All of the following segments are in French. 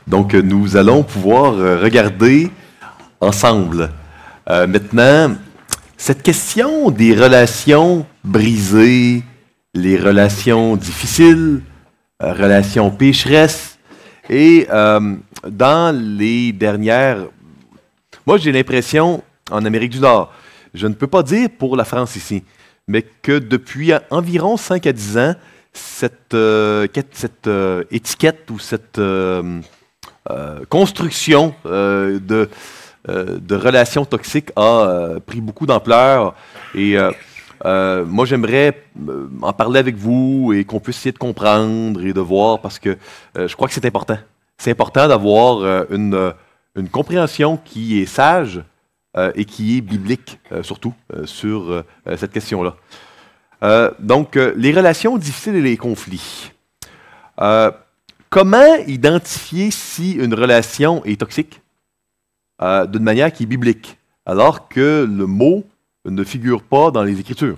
Donc, nous allons pouvoir regarder ensemble maintenant cette question des relations brisées, les relations difficiles, relations pécheresses. Et dans les dernières... Moi, j'ai l'impression, en Amérique du Nord, je ne peux pas dire pour la France ici, mais que depuis environ 5 à 10 ans, cette étiquette ou cette construction de relations toxiques a pris beaucoup d'ampleur. Et moi, j'aimerais en parler avec vous et qu'on puisse essayer de comprendre et de voir, parce que je crois que c'est important. C'est important d'avoir une compréhension qui est sage et qui est biblique, surtout, sur cette question-là. Donc, les relations difficiles et les conflits. Comment identifier si une relation est toxique d'une manière qui est biblique, alors que le mot ne figure pas dans les Écritures?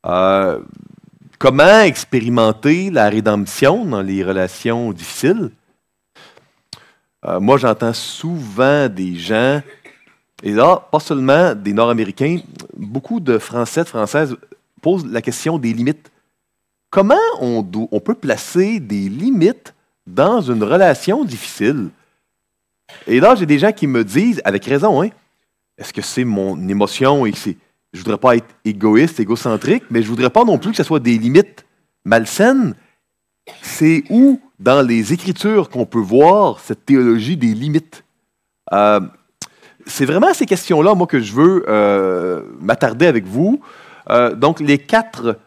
Comment expérimenter la rédemption dans les relations difficiles? Moi, j'entends souvent des gens, et là, pas seulement des Nord-Américains, beaucoup de Français, de Françaises posent la question des limites. Comment on peut placer des limites dans une relation difficile? Et là, j'ai des gens qui me disent, avec raison, hein, est-ce que c'est mon émotion et que c'est... Je voudrais pas être égoïste, égocentrique, mais je voudrais pas non plus que ce soit des limites malsaines. C'est où, dans les Écritures, qu'on peut voir cette théologie des limites? C'est vraiment ces questions-là, moi, que je veux m'attarder avec vous. Donc, les 4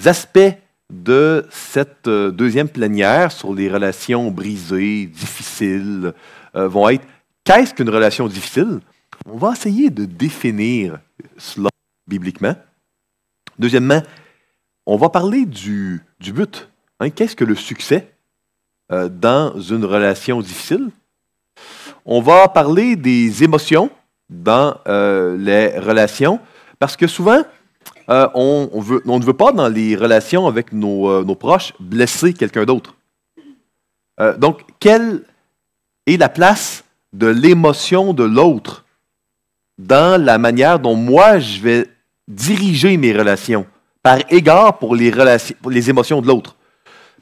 aspects de cette deuxième plénière sur les relations brisées, difficiles, vont être: qu'est-ce qu'une relation difficile? On va essayer de définir cela bibliquement. Deuxièmement, on va parler du but. Hein? Qu'est-ce que le succès dans une relation difficile? On va parler des émotions dans les relations, parce que souvent, on ne veut pas, dans les relations avec nos proches, blesser quelqu'un d'autre. Donc, quelle est la place de l'émotion de l'autre dans la manière dont moi, je vais diriger mes relations, par égard pour les émotions de l'autre?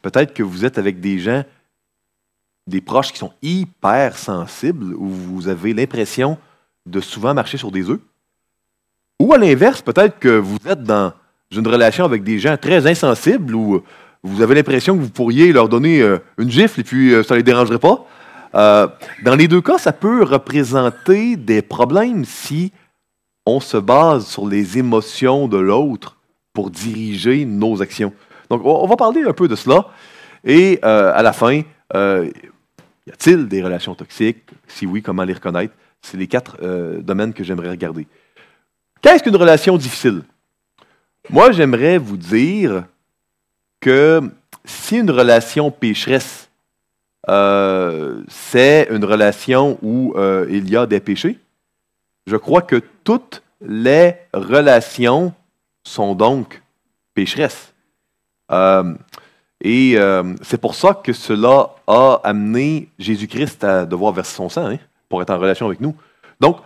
Peut-être que vous êtes avec des gens, des proches qui sont hyper sensibles, où vous avez l'impression de souvent marcher sur des œufs. Ou à l'inverse, peut-être que vous êtes dans une relation avec des gens très insensibles, où vous avez l'impression que vous pourriez leur donner une gifle et puis ça ne les dérangerait pas. Dans les deux cas, ça peut représenter des problèmes si on se base sur les émotions de l'autre pour diriger nos actions. Donc, on va parler un peu de cela. Et à la fin, y a-t-il des relations toxiques? Si oui, comment les reconnaître? C'est les 4 domaines que j'aimerais regarder. Qu'est-ce qu'une relation difficile? Moi, j'aimerais vous dire que si une relation pécheresse, c'est une relation où il y a des péchés, je crois que toutes les relations sont donc pécheresses. Et c'est pour ça que cela a amené Jésus-Christ à devoir verser son sang, hein, pour être en relation avec nous. Donc,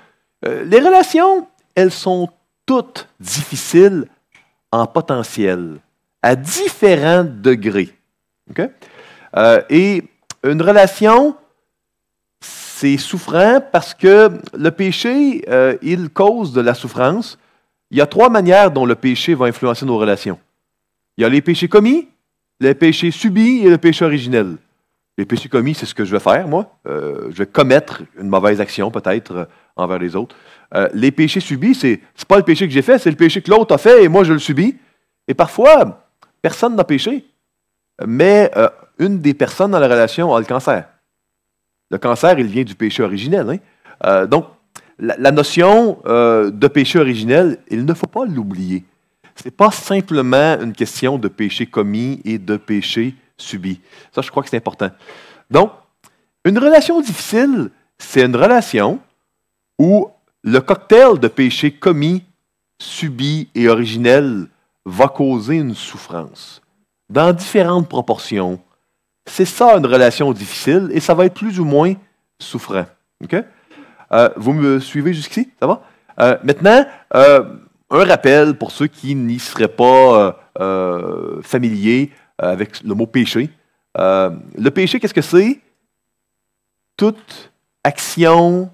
les relations, elles sont toutes difficiles en potentiel, à différents degrés. Okay? Et une relation, c'est souffrant parce que le péché, il cause de la souffrance. Il y a 3 manières dont le péché va influencer nos relations. Il y a les péchés commis, les péchés subis et le péché originel. Les péchés commis, c'est ce que je vais faire, moi. Je vais commettre une mauvaise action, peut-être, envers les autres. Les péchés subis, c'est pas le péché que j'ai fait, c'est le péché que l'autre a fait et moi, je le subis. Et parfois, personne n'a péché, mais une des personnes dans la relation a le cancer. Le cancer, il vient du péché originel. Hein? Donc, la notion de péché originel, il ne faut pas l'oublier. Ce n'est pas simplement une question de péché commis et de péché subi. Ça, je crois que c'est important. Donc, une relation difficile, c'est une relation où le cocktail de péché commis, subi et originel va causer une souffrance dans différentes proportions, c'est ça une relation difficile et ça va être plus ou moins souffrant. OK? Vous me suivez jusqu'ici? Ça va? Maintenant, un rappel pour ceux qui n'y seraient pas familiers avec le mot péché. Le péché, qu'est-ce que c'est? Toute action,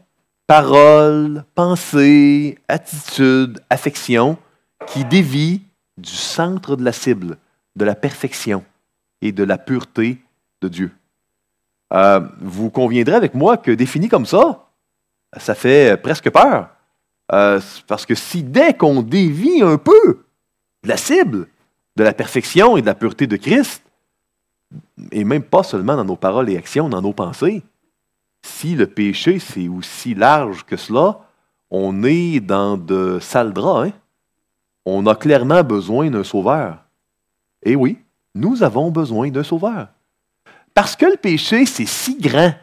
parole, pensée, attitude, affection qui dévie du centre de la cible, de la perfection et de la pureté de Dieu. Vous conviendrez avec moi que défini comme ça fait presque peur. Parce que si dès qu'on dévie un peu de la cible, de la perfection et de la pureté de Christ, et même pas seulement dans nos paroles et actions, dans nos pensées, si le péché c'est aussi large que cela, on est dans de sales draps. Hein? On a clairement besoin d'un sauveur. Et oui, nous avons besoin d'un sauveur. Parce que le péché, c'est si grand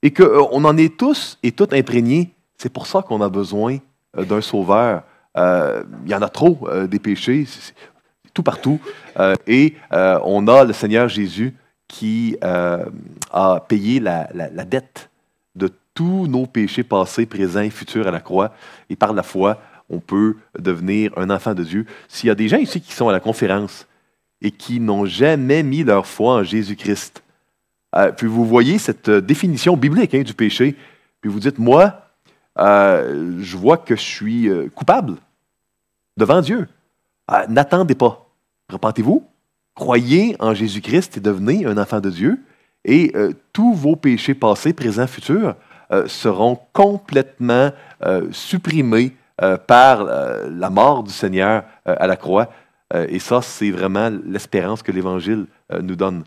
et qu'on en est tous et toutes imprégnés. C'est pour ça qu'on a besoin d'un sauveur. Il y en a trop des péchés, tout partout. Et on a le Seigneur Jésus qui a payé la dette de tous nos péchés passés, présents et futurs à la croix. Et par la foi, on peut devenir un enfant de Dieu. S'il y a des gens ici qui sont à la conférence et qui n'ont jamais mis leur foi en Jésus-Christ, puis vous voyez cette définition biblique du péché, puis vous dites, moi, je vois que je suis coupable devant Dieu. N'attendez pas. Repentez-vous, croyez en Jésus-Christ et devenez un enfant de Dieu, et tous vos péchés passés, présents, futurs seront complètement supprimés par la mort du Seigneur à la croix. Et ça, c'est vraiment l'espérance que l'Évangile nous donne.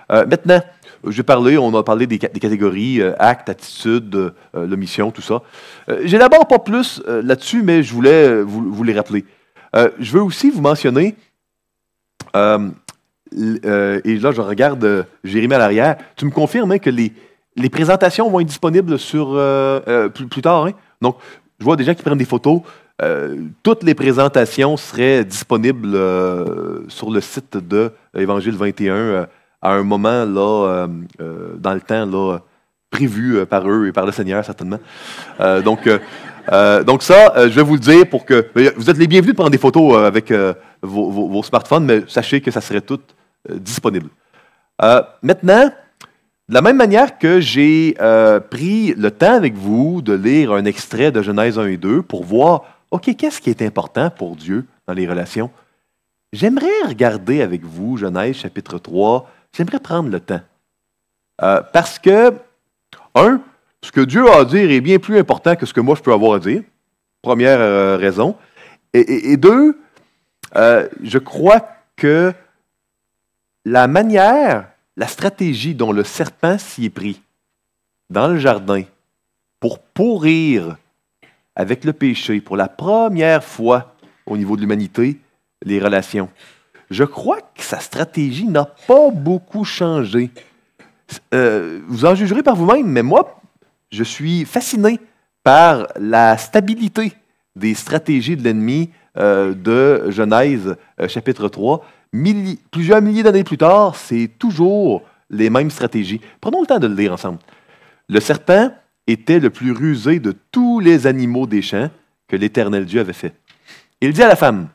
Maintenant, on a parlé des catégories, actes, attitudes, l'omission, tout ça. J'élabore pas plus là-dessus, mais je voulais vous les rappeler. Je veux aussi vous mentionner, et là je regarde Jérémie à l'arrière, tu me confirmes que les présentations vont être disponibles sur plus tard. Hein? Donc, je vois des gens qui prennent des photos. Toutes les présentations seraient disponibles sur le site de Évangile 21 à un moment là, dans le temps là, prévu par eux et par le Seigneur, certainement. Donc ça, je vais vous le dire pour que... Vous êtes les bienvenus de prendre des photos avec vos smartphones, mais sachez que ça serait tout disponible. Maintenant, de la même manière que j'ai pris le temps avec vous de lire un extrait de Genèse 1 et 2 pour voir, OK, qu'est-ce qui est important pour Dieu dans les relations? J'aimerais regarder avec vous Genèse chapitre 3. J'aimerais prendre le temps. Parce que, ce que Dieu a à dire est bien plus important que ce que moi je peux avoir à dire. Première raison. Et deux, je crois que la manière, la stratégie dont le serpent s'y est pris dans le jardin pour pourrir avec le péché pour la première fois au niveau de l'humanité, les relations. Je crois que sa stratégie n'a pas beaucoup changé. Vous en jugerez par vous-même, mais moi, je suis fasciné par la stabilité des stratégies de l'ennemi de Genèse chapitre 3. Plusieurs milliers d'années plus tard, c'est toujours les mêmes stratégies. Prenons le temps de le lire ensemble. Le serpent était le plus rusé de tous les animaux des champs que l'Éternel Dieu avait fait. Il dit à la femme,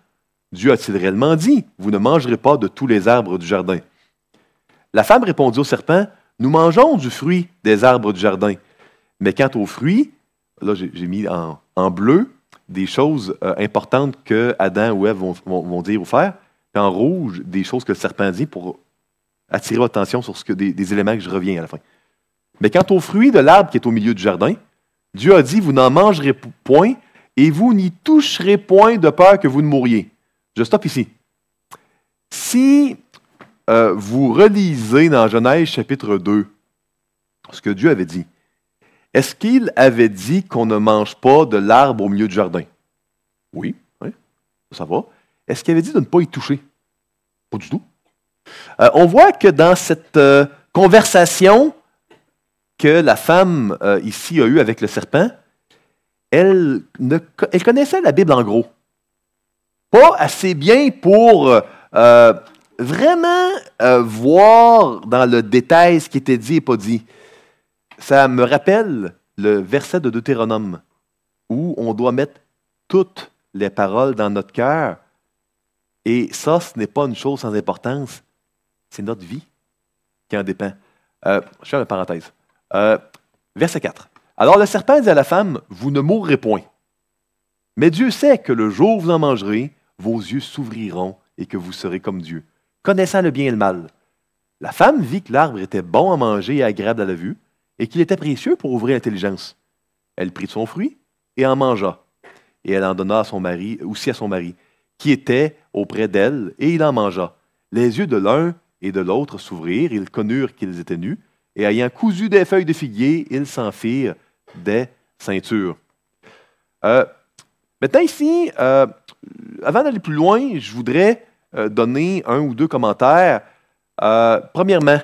Dieu a-t-il réellement dit, vous ne mangerez pas de tous les arbres du jardin? La femme répondit au serpent, nous mangeons du fruit des arbres du jardin. Mais quant aux fruits, là j'ai mis en bleu des choses importantes que Adam ou Ève vont dire ou faire, puis en rouge des choses que le serpent dit pour attirer votre attention sur des éléments que je reviens à la fin. Mais quant aux fruits de l'arbre qui est au milieu du jardin, Dieu a dit, vous n'en mangerez point et vous n'y toucherez point de peur que vous ne mouriez. Je stoppe ici. Si vous relisez dans Genèse chapitre 2 ce que Dieu avait dit, est-ce qu'il avait dit qu'on ne mange pas de l'arbre au milieu du jardin? Oui, ça va. Est-ce qu'il avait dit de ne pas y toucher? Pas du tout. On voit que dans cette conversation que la femme ici a eue avec le serpent, elle connaissait la Bible en gros. Pas assez bien pour vraiment voir dans le détail ce qui était dit et pas dit. Ça me rappelle le verset de Deutéronome où on doit mettre toutes les paroles dans notre cœur. Et ça, ce n'est pas une chose sans importance. C'est notre vie qui en dépend. Je fais une parenthèse. Verset 4. Alors le serpent dit à la femme, vous ne mourrez point. Mais Dieu sait que le jour où vous en mangerez, vos yeux s'ouvriront et que vous serez comme Dieu, connaissant le bien et le mal. La femme vit que l'arbre était bon à manger et agréable à la vue, et qu'il était précieux pour ouvrir l'intelligence. Elle prit de son fruit et en mangea. Et elle en donna à son mari, aussi à son mari, qui était auprès d'elle, et il en mangea. Les yeux de l'un et de l'autre s'ouvrirent, ils connurent qu'ils étaient nus, et ayant cousu des feuilles de figuier, ils s'en firent des ceintures. Maintenant ici, avant d'aller plus loin, je voudrais donner un ou deux commentaires. Premièrement,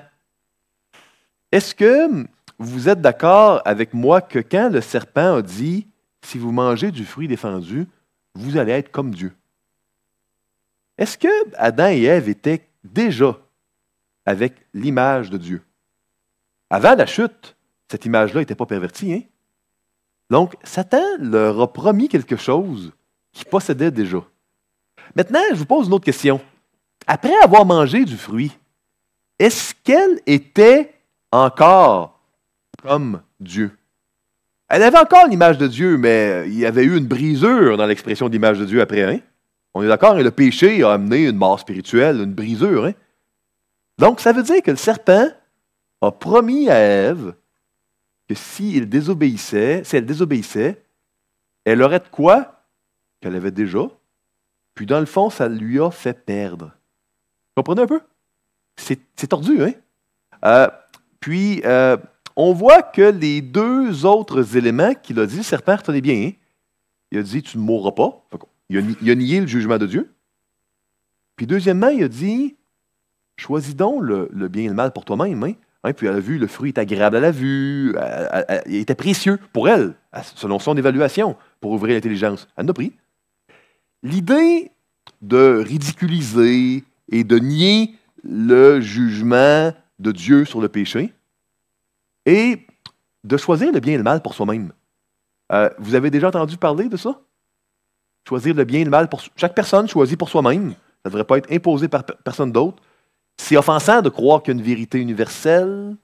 est-ce que vous êtes d'accord avec moi que quand le serpent a dit « Si vous mangez du fruit défendu, vous allez être comme Dieu », est-ce que Adam et Ève étaient déjà avec l'image de Dieu? Avant la chute, cette image-là n'était pas pervertie. Hein? Donc, Satan leur a promis quelque chose qu'ils possédaient déjà. Maintenant, je vous pose une autre question. Après avoir mangé du fruit, est-ce qu'elle était encore comme Dieu? Elle avait encore l'image de Dieu, mais il y avait eu une brisure dans l'expression de l'image de Dieu après. Hein? On est d'accord, et le péché a amené une mort spirituelle, une brisure. Hein? Donc, ça veut dire que le serpent a promis à Ève que si elle désobéissait, elle aurait de quoi qu'elle avait déjà, puis dans le fond, ça lui a fait perdre. Vous comprenez un peu? C'est tordu, hein? On voit que les deux autres éléments qu'il a dit, le serpent, retenez bien, hein? Il a dit, tu ne mourras pas. Il a nié le jugement de Dieu. Puis deuxièmement, il a dit, choisis donc le bien et le mal pour toi-même. Hein? Puis elle a vu, le fruit est agréable à la vue, il était précieux pour elle, selon son évaluation, pour ouvrir l'intelligence. Elle en a pris. L'idée de ridiculiser et de nier le jugement de Dieu sur le péché et de choisir le bien et le mal pour soi-même. Vous avez déjà entendu parler de ça? Choisir le bien et le mal pour chaque personne choisit pour soi-même. Ça ne devrait pas être imposé par personne d'autre. C'est offensant de croire qu'il y a une vérité universelle,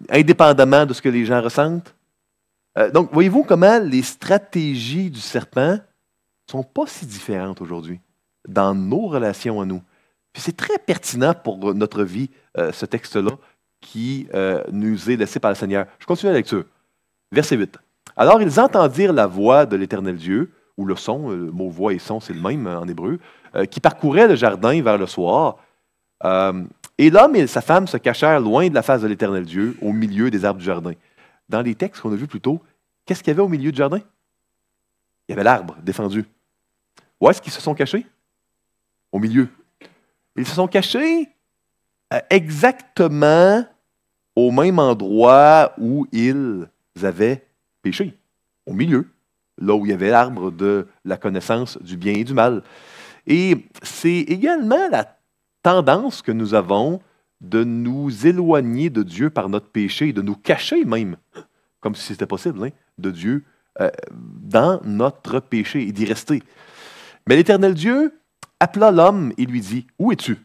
indépendamment de ce que les gens ressentent. Donc, voyez-vous comment les stratégies du serpent ne sont pas si différentes aujourd'hui dans nos relations à nous. Puis c'est très pertinent pour notre vie, ce texte-là, qui nous est laissé par le Seigneur. Je continue la lecture. Verset 8. Alors ils entendirent la voix de l'Éternel Dieu, ou le son, le mot voix et son, c'est le même en hébreu, qui parcourait le jardin vers le soir. Et l'homme et sa femme se cachèrent loin de la face de l'Éternel Dieu, au milieu des arbres du jardin. Dans les textes qu'on a vus plus tôt, qu'est-ce qu'il y avait au milieu du jardin? Il y avait l'arbre défendu. Où est-ce qu'ils se sont cachés? Au milieu. Ils se sont cachés exactement au même endroit où ils avaient péché, au milieu, là où il y avait l'arbre de la connaissance du bien et du mal. Et c'est également la tendance que nous avons de nous éloigner de Dieu par notre péché et de nous cacher même, comme si c'était possible, hein, de Dieu dans notre péché et d'y rester. Mais l'Éternel Dieu appela l'homme et lui dit, « Où es-tu? »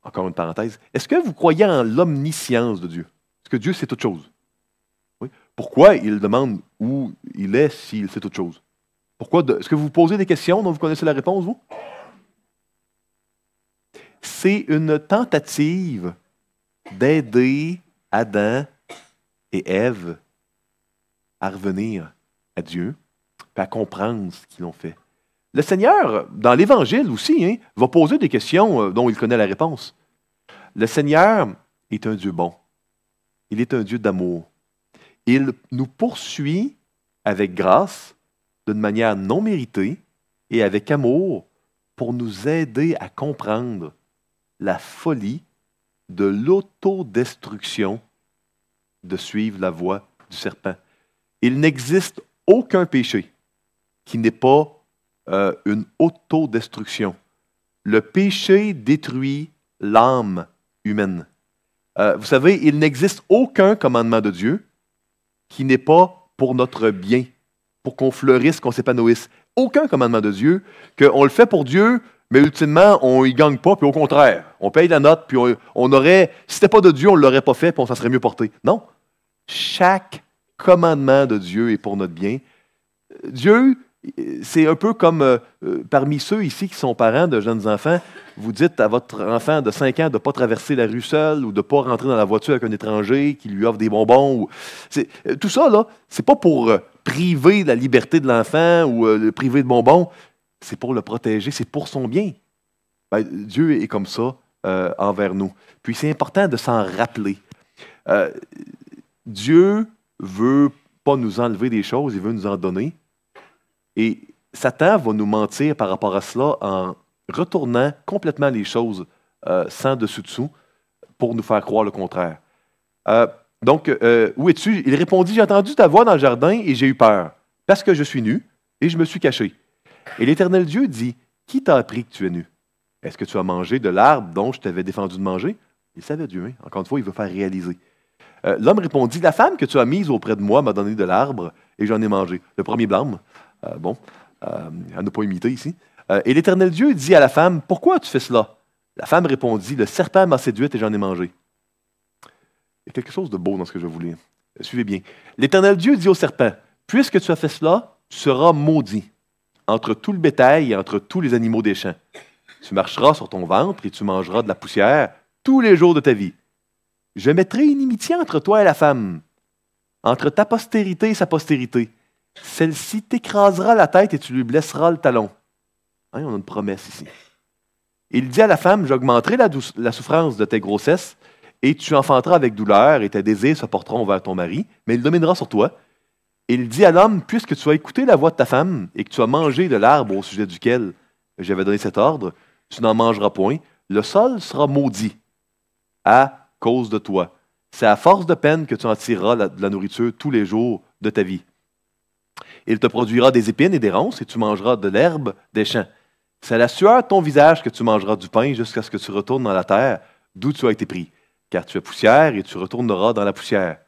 Encore une parenthèse. Est-ce que vous croyez en l'omniscience de Dieu? Est-ce que Dieu sait toute chose? Oui. Pourquoi il demande où il est s'il sait toute chose? Est-ce que vous vous posez des questions dont vous connaissez la réponse, vous? C'est une tentative d'aider Adam et Ève à revenir à Dieu et à comprendre ce qu'ils ont fait. Le Seigneur, dans l'Évangile aussi, hein, va poser des questions dont il connaît la réponse. Le Seigneur est un Dieu bon. Il est un Dieu d'amour. Il nous poursuit avec grâce, d'une manière non méritée et avec amour, pour nous aider à comprendre la folie de l'autodestruction de suivre la voie du serpent. Il n'existe aucun péché qui n'est pas une autodestruction. Le péché détruit l'âme humaine. Vous savez, il n'existe aucun commandement de Dieu qui n'est pas pour notre bien, pour qu'on fleurisse, qu'on s'épanouisse. Aucun commandement de Dieu, qu'on le fait pour Dieu, mais ultimement, on y gagne pas, puis au contraire, on paye la note, puis on aurait, si c'était pas de Dieu, on ne l'aurait pas fait, puis on s'en serait mieux porté. Non. Chaque commandement de Dieu est pour notre bien. Dieu, c'est un peu comme parmi ceux ici qui sont parents de jeunes enfants, vous dites à votre enfant de 5 ans de ne pas traverser la rue seul ou de ne pas rentrer dans la voiture avec un étranger qui lui offre des bonbons. Tout ça, là, c'est pas pour priver la liberté de l'enfant ou le priver de bonbons, c'est pour le protéger, c'est pour son bien. Ben, Dieu est comme ça envers nous. Puis c'est important de s'en rappeler. Dieu veut pas nous enlever des choses, il veut nous en donner. Et Satan va nous mentir par rapport à cela en retournant complètement les choses sans dessus-dessous pour nous faire croire le contraire. Donc, où es-tu? Il répondit, j'ai entendu ta voix dans le jardin et j'ai eu peur, parce que je suis nu et je me suis caché. Et l'Éternel Dieu dit, qui t'a appris que tu es nu? Est-ce que tu as mangé de l'arbre dont je t'avais défendu de manger? Il savait Dieu, hein? Encore une fois, il veut faire réaliser. L'homme répondit, la femme que tu as mise auprès de moi m'a donné de l'arbre et j'en ai mangé. Le premier blâme. Elle n'a pas imité ici. Et l'Éternel Dieu dit à la femme, pourquoi as-tu fait cela? La femme répondit, le serpent m'a séduite et j'en ai mangé. Il y a quelque chose de beau dans ce que je vais vous lire. Suivez bien. L'Éternel Dieu dit au serpent, puisque tu as fait cela, tu seras maudit entre tout le bétail et entre tous les animaux des champs. Tu marcheras sur ton ventre et tu mangeras de la poussière tous les jours de ta vie. Je mettrai une inimitié entre toi et la femme, entre ta postérité et sa postérité. Celle-ci t'écrasera la tête et tu lui blesseras le talon. Hein, on a une promesse ici. Il dit à la femme, j'augmenterai la souffrance de tes grossesses et tu enfanteras avec douleur et tes désirs se porteront vers ton mari, mais il dominera sur toi. Il dit à l'homme, puisque tu as écouté la voix de ta femme et que tu as mangé de l'arbre au sujet duquel j'avais donné cet ordre, tu n'en mangeras point. Le sol sera maudit à cause de toi. C'est à force de peine que tu en tireras de la nourriture tous les jours de ta vie. Il te produira des épines et des ronces et tu mangeras de l'herbe des champs. C'est à la sueur de ton visage que tu mangeras du pain jusqu'à ce que tu retournes dans la terre d'où tu as été pris. Car tu es poussière et tu retourneras dans la poussière.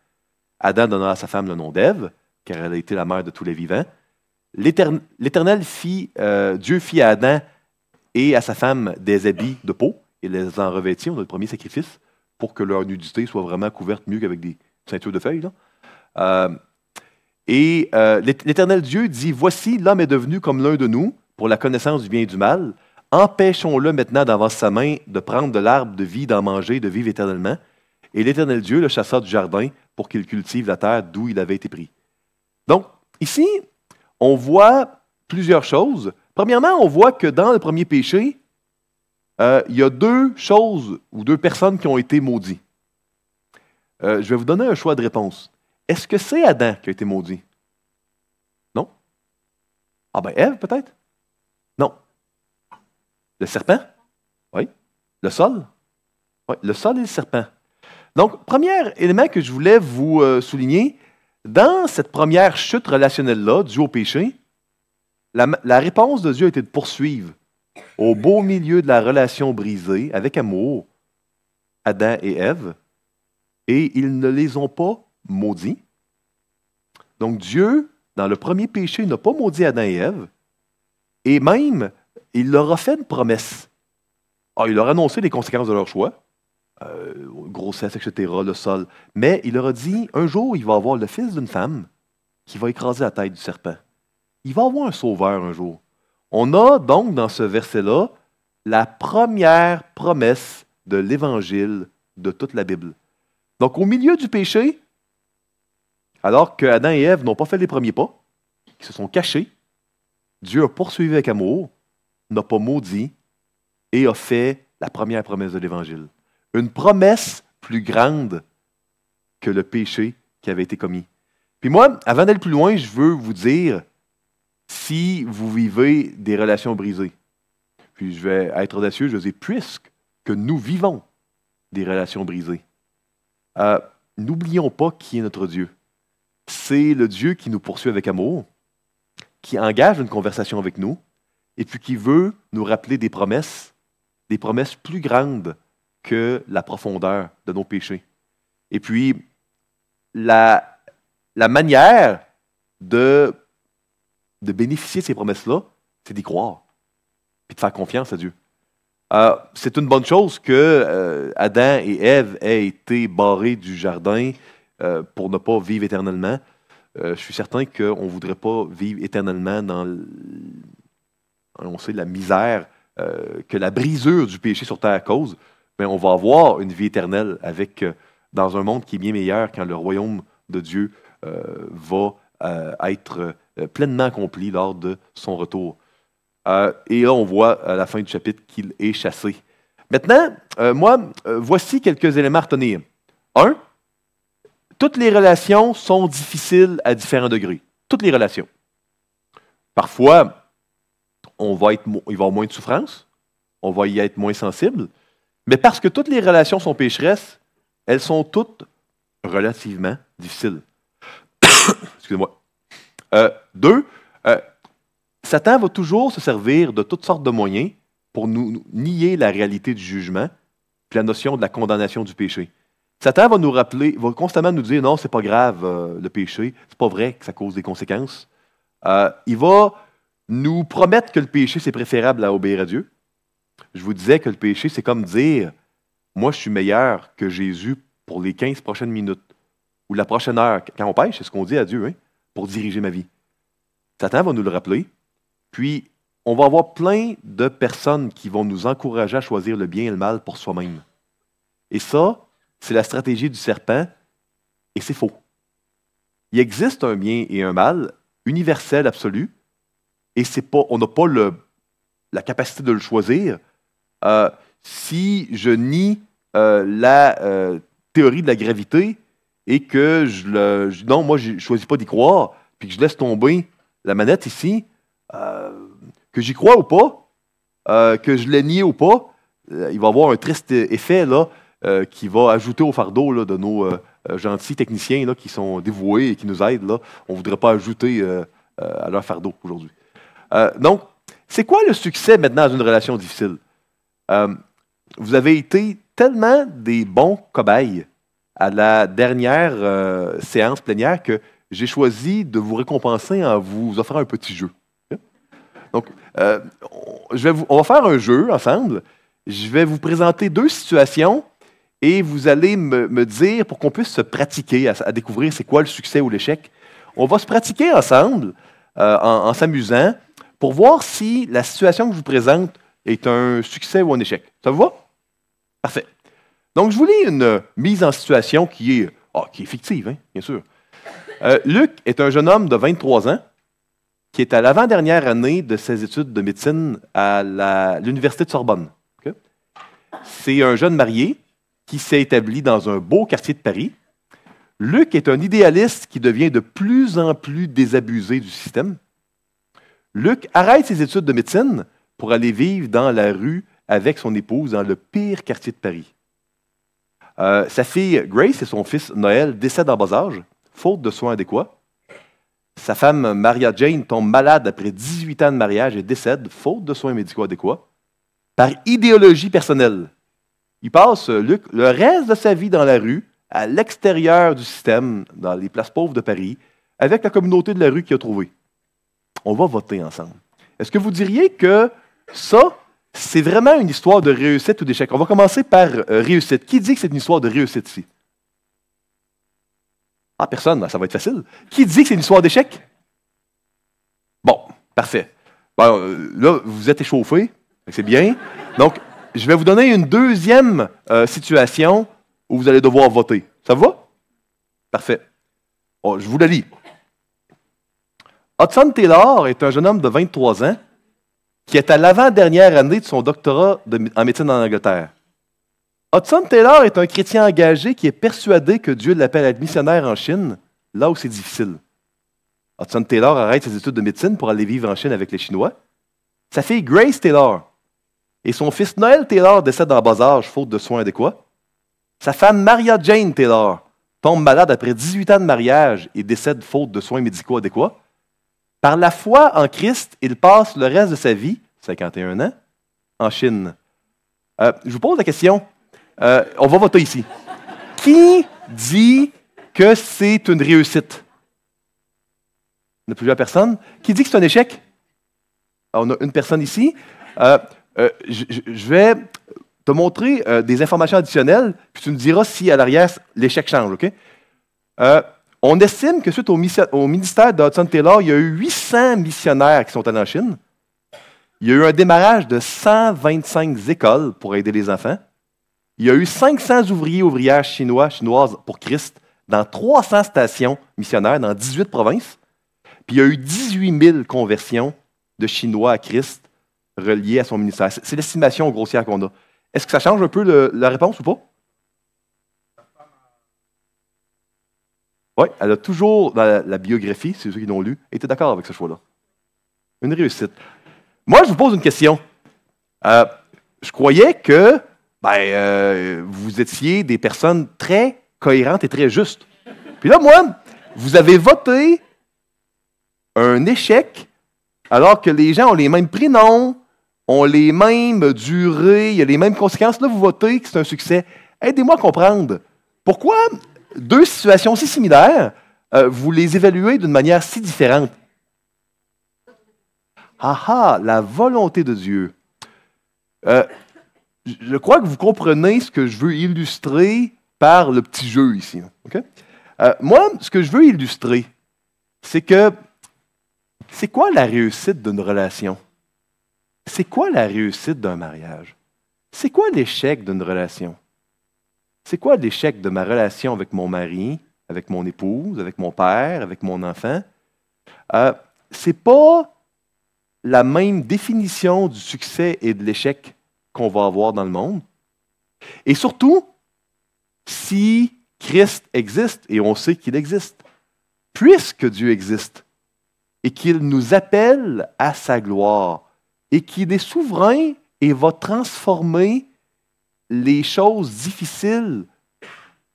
Adam donna à sa femme le nom d'Ève, car elle a été la mère de tous les vivants. L'Éternel Dieu fit à Adam et à sa femme des habits de peau et les en revêtit, on a le premier sacrifice, pour que leur nudité soit vraiment couverte mieux qu'avec des ceintures de feuilles. L'Éternel Dieu dit, voici, l'homme est devenu comme l'un de nous, pour la connaissance du bien et du mal. Empêchons-le maintenant d'avancer sa main, de prendre de l'arbre de vie, d'en manger, de vivre éternellement. Et l'Éternel Dieu le chassa du jardin pour qu'il cultive la terre d'où il avait été pris. Donc, ici, on voit plusieurs choses. Premièrement, on voit que dans le premier péché, il y a deux choses ou deux personnes qui ont été maudites. Je vais vous donner un choix de réponse. Est-ce que c'est Adam qui a été maudit? Non? Ah ben, Ève, peut-être? Non. Le serpent? Oui. Le sol? Oui, le sol et le serpent. Donc, premier élément que je voulais vous souligner, dans cette première chute relationnelle-là, due au péché, la réponse de Dieu a été de poursuivre au beau milieu de la relation brisée, avec amour, Adam et Ève, et ils ne les ont pas maudits. Donc Dieu, dans le premier péché, n'a pas maudit Adam et Ève, et même, il leur a fait une promesse. Alors, il leur a annoncé les conséquences de leur choix, grossesse, etc., le sol, mais il leur a dit, un jour, il va y avoir le fils d'une femme qui va écraser la tête du serpent. Il va y avoir un sauveur un jour. On a donc dans ce verset-là la première promesse de l'Évangile de toute la Bible. Donc au milieu du péché, alors que Adam et Ève n'ont pas fait les premiers pas, ils se sont cachés, Dieu a poursuivi avec amour, n'a pas maudit et a fait la première promesse de l'Évangile. Une promesse plus grande que le péché qui avait été commis. Puis moi, avant d'aller plus loin, je veux vous dire, si vous vivez des relations brisées, puis je vais être audacieux, je vais dire, puisque nous vivons des relations brisées, n'oublions pas qui est notre Dieu. C'est le Dieu qui nous poursuit avec amour, qui engage une conversation avec nous, et puis qui veut nous rappeler des promesses plus grandes que la profondeur de nos péchés. Et puis, la manière de bénéficier de ces promesses-là, c'est d'y croire, puis de faire confiance à Dieu. C'est une bonne chose que Adam et Ève aient été barrés du jardin pour ne pas vivre éternellement. Je suis certain qu'on ne voudrait pas vivre éternellement dans on sait, la misère que la brisure du péché sur terre cause, mais on va avoir une vie éternelle dans un monde qui est bien meilleur quand le royaume de Dieu va être pleinement accompli lors de son retour. Et là, on voit à la fin du chapitre qu'il est chassé. Maintenant, voici quelques éléments à retenir. 1, toutes les relations sont difficiles à différents degrés. Toutes les relations. Parfois, il va y avoir moins de souffrance, on va y être moins sensible, mais parce que toutes les relations sont pécheresses, elles sont toutes relativement difficiles. Excusez-moi. 2, Satan va toujours se servir de toutes sortes de moyens pour nous nier la réalité du jugement, puis la notion de la condamnation du péché. Satan va nous rappeler, va constamment nous dire non, c'est pas grave le péché, c'est pas vrai que ça cause des conséquences. Il va nous promettre que le péché c'est préférable à obéir à Dieu. Je vous disais que le péché c'est comme dire moi je suis meilleur que Jésus pour les 15 prochaines minutes ou la prochaine heure. Quand on pêche, c'est ce qu'on dit à Dieu, hein, pour diriger ma vie. Satan va nous le rappeler. Puis, on va avoir plein de personnes qui vont nous encourager à choisir le bien et le mal pour soi-même. Et ça, c'est la stratégie du serpent, et c'est faux. Il existe un bien et un mal universel, absolu, et on n'a pas la capacité de le choisir. Si je nie la théorie de la gravité et que non, moi, je ne choisis pas d'y croire, puis que je laisse tomber la manette ici, que j'y crois ou pas, que je l'ai nié ou pas, il va y avoir un triste effet là, qui va ajouter au fardeau là, de nos gentils techniciens là, qui sont dévoués et qui nous aident. Là. On ne voudrait pas ajouter à leur fardeau aujourd'hui. Donc, c'est quoi le succès maintenant dans une relation difficile? Vous avez été tellement des bons cobayes à la dernière séance plénière que j'ai choisi de vous récompenser en vous offrant un petit jeu. Donc, on va faire un jeu ensemble. Je vais vous présenter 2 situations et vous allez me dire, pour qu'on puisse se pratiquer à découvrir c'est quoi le succès ou l'échec, on va se pratiquer ensemble en s'amusant pour voir si la situation que je vous présente est un succès ou un échec. Ça vous va? Parfait. Donc, je vous lis une mise en situation qui est fictive, hein, bien sûr. Luc est un jeune homme de 23 ans qui est à l'avant-dernière année de ses études de médecine à l'Université de Sorbonne. Okay? C'est un jeune marié qui s'est établi dans un beau quartier de Paris. Luc est un idéaliste qui devient de plus en plus désabusé du système. Luc arrête ses études de médecine pour aller vivre dans la rue avec son épouse dans le pire quartier de Paris. Sa fille Grace et son fils Noël décèdent en bas âge, faute de soins adéquats. Sa femme, Maria Jane, tombe malade après 18 ans de mariage et décède, faute de soins médicaux adéquats, par idéologie personnelle. Il passe, Luc, le reste de sa vie dans la rue, à l'extérieur du système, dans les places pauvres de Paris, avec la communauté de la rue qu'il a trouvée. On va voter ensemble. Est-ce que vous diriez que ça, c'est vraiment une histoire de réussite ou d'échec? On va commencer par réussite. Qui dit que c'est une histoire de réussite ici? Ah, personne, ça va être facile. Qui dit que c'est une histoire d'échec? Bon, parfait. Bon, là, vous êtes échauffé, c'est bien. Donc, je vais vous donner une deuxième situation où vous allez devoir voter. Ça vous va? Parfait. Bon, je vous la lis. Hudson Taylor est un jeune homme de 23 ans qui est à l'avant-dernière année de son doctorat en médecine en Angleterre. Hudson Taylor est un chrétien engagé qui est persuadé que Dieu l'appelle à être missionnaire en Chine, là où c'est difficile. Hudson Taylor arrête ses études de médecine pour aller vivre en Chine avec les Chinois. Sa fille Grace Taylor et son fils Noël Taylor décèdent en bas âge, faute de soins adéquats. Sa femme Maria Jane Taylor tombe malade après 18 ans de mariage et décède faute de soins médicaux adéquats. Par la foi en Christ, il passe le reste de sa vie, 51 ans, en Chine. Je vous pose la question. On va voter ici. Qui dit que c'est une réussite? Il n'y a plusieurs personnes. Qui dit que c'est un échec? Alors, on a une personne ici. Je vais te montrer des informations additionnelles, puis tu me diras si à l'arrière, l'échec change, OK? On estime que suite au ministère de Hudson Taylor, il y a eu 800 missionnaires qui sont allés en Chine. Il y a eu un démarrage de 125 écoles pour aider les enfants. Il y a eu 500 ouvrières chinoises pour Christ dans 300 stations missionnaires dans 18 provinces. Puis il y a eu 18 000 conversions de Chinois à Christ reliées à son ministère. C'est l'estimation grossière qu'on a. Est-ce que ça change un peu la réponse ou pas? Oui, elle a toujours, dans la biographie, c'est ceux qui l'ont lu, été d'accord avec ce choix-là. Une réussite. Moi, je vous pose une question. Je croyais que vous étiez des personnes très cohérentes et très justes. Puis là, moi, vous avez voté un échec alors que les gens ont les mêmes prénoms, ont les mêmes durées, il y a les mêmes conséquences. Là, vous votez que c'est un succès. Aidez-moi à comprendre. Pourquoi deux situations si similaires, vous les évaluez d'une manière si différente? Ah, la volonté de Dieu. Je crois que vous comprenez ce que je veux illustrer par le petit jeu ici. Okay? Moi, ce que je veux illustrer, c'est que c'est quoi la réussite d'une relation? C'est quoi la réussite d'un mariage? C'est quoi l'échec d'une relation? C'est quoi l'échec de ma relation avec mon mari, avec mon épouse, avec mon père, avec mon enfant? C'est pas la même définition du succès et de l'échec qu'on va avoir dans le monde. Et surtout, si Christ existe, et on sait qu'il existe, puisque Dieu existe, et qu'il nous appelle à sa gloire, et qu'il est souverain et va transformer les choses difficiles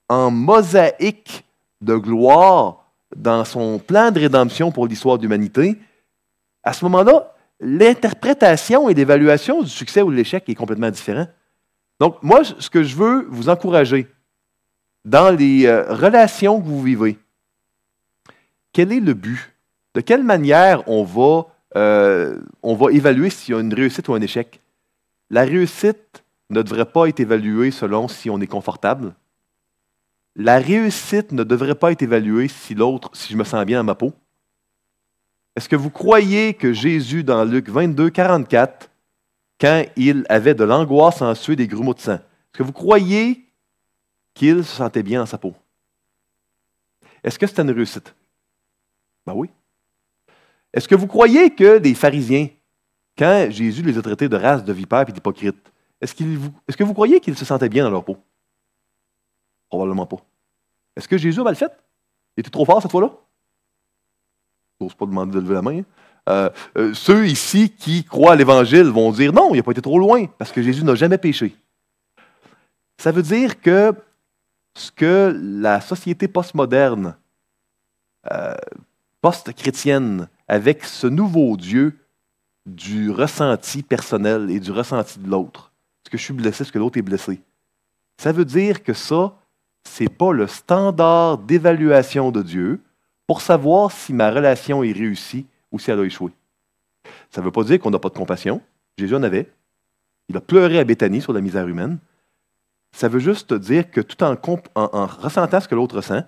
en mosaïque de gloire dans son plan de rédemption pour l'histoire de l'humanité, à ce moment-là, l'interprétation et l'évaluation du succès ou de l'échec est complètement différent. Donc, moi, ce que je veux vous encourager dans les relations que vous vivez, quel est le but? De quelle manière on va évaluer s'il y a une réussite ou un échec? La réussite ne devrait pas être évaluée selon si on est confortable. La réussite ne devrait pas être évaluée si je me sens bien dans ma peau. Est-ce que vous croyez que Jésus, dans Luc 22, 44, quand il avait de l'angoisse en suer des grumeaux de sang, est-ce que vous croyez qu'il se sentait bien dans sa peau? Est-ce que c'était une réussite? Ben oui. Est-ce que vous croyez que les pharisiens, quand Jésus les a traités de race de vipères et d'hypocrites, est-ce que vous croyez qu'ils se sentaient bien dans leur peau? Probablement pas. Est-ce que Jésus a mal fait? Il était trop fort cette fois-là? Je n'ose pas demander de lever la main. Ceux ici qui croient à l'Évangile vont dire non, il n'a pas été trop loin, parce que Jésus n'a jamais péché. Ça veut dire que ce que la société postmoderne, post-chrétienne, avec ce nouveau Dieu du ressenti personnel et du ressenti de l'autre, est-ce que je suis blessé, est-ce que l'autre est blessé? Ça veut dire que ça, ce n'est pas le standard d'évaluation de Dieu pour savoir si ma relation est réussie ou si elle a échoué. Ça ne veut pas dire qu'on n'a pas de compassion. Jésus en avait. Il a pleuré à Béthanie sur la misère humaine. Ça veut juste dire que tout en ressentant ce que l'autre ressent,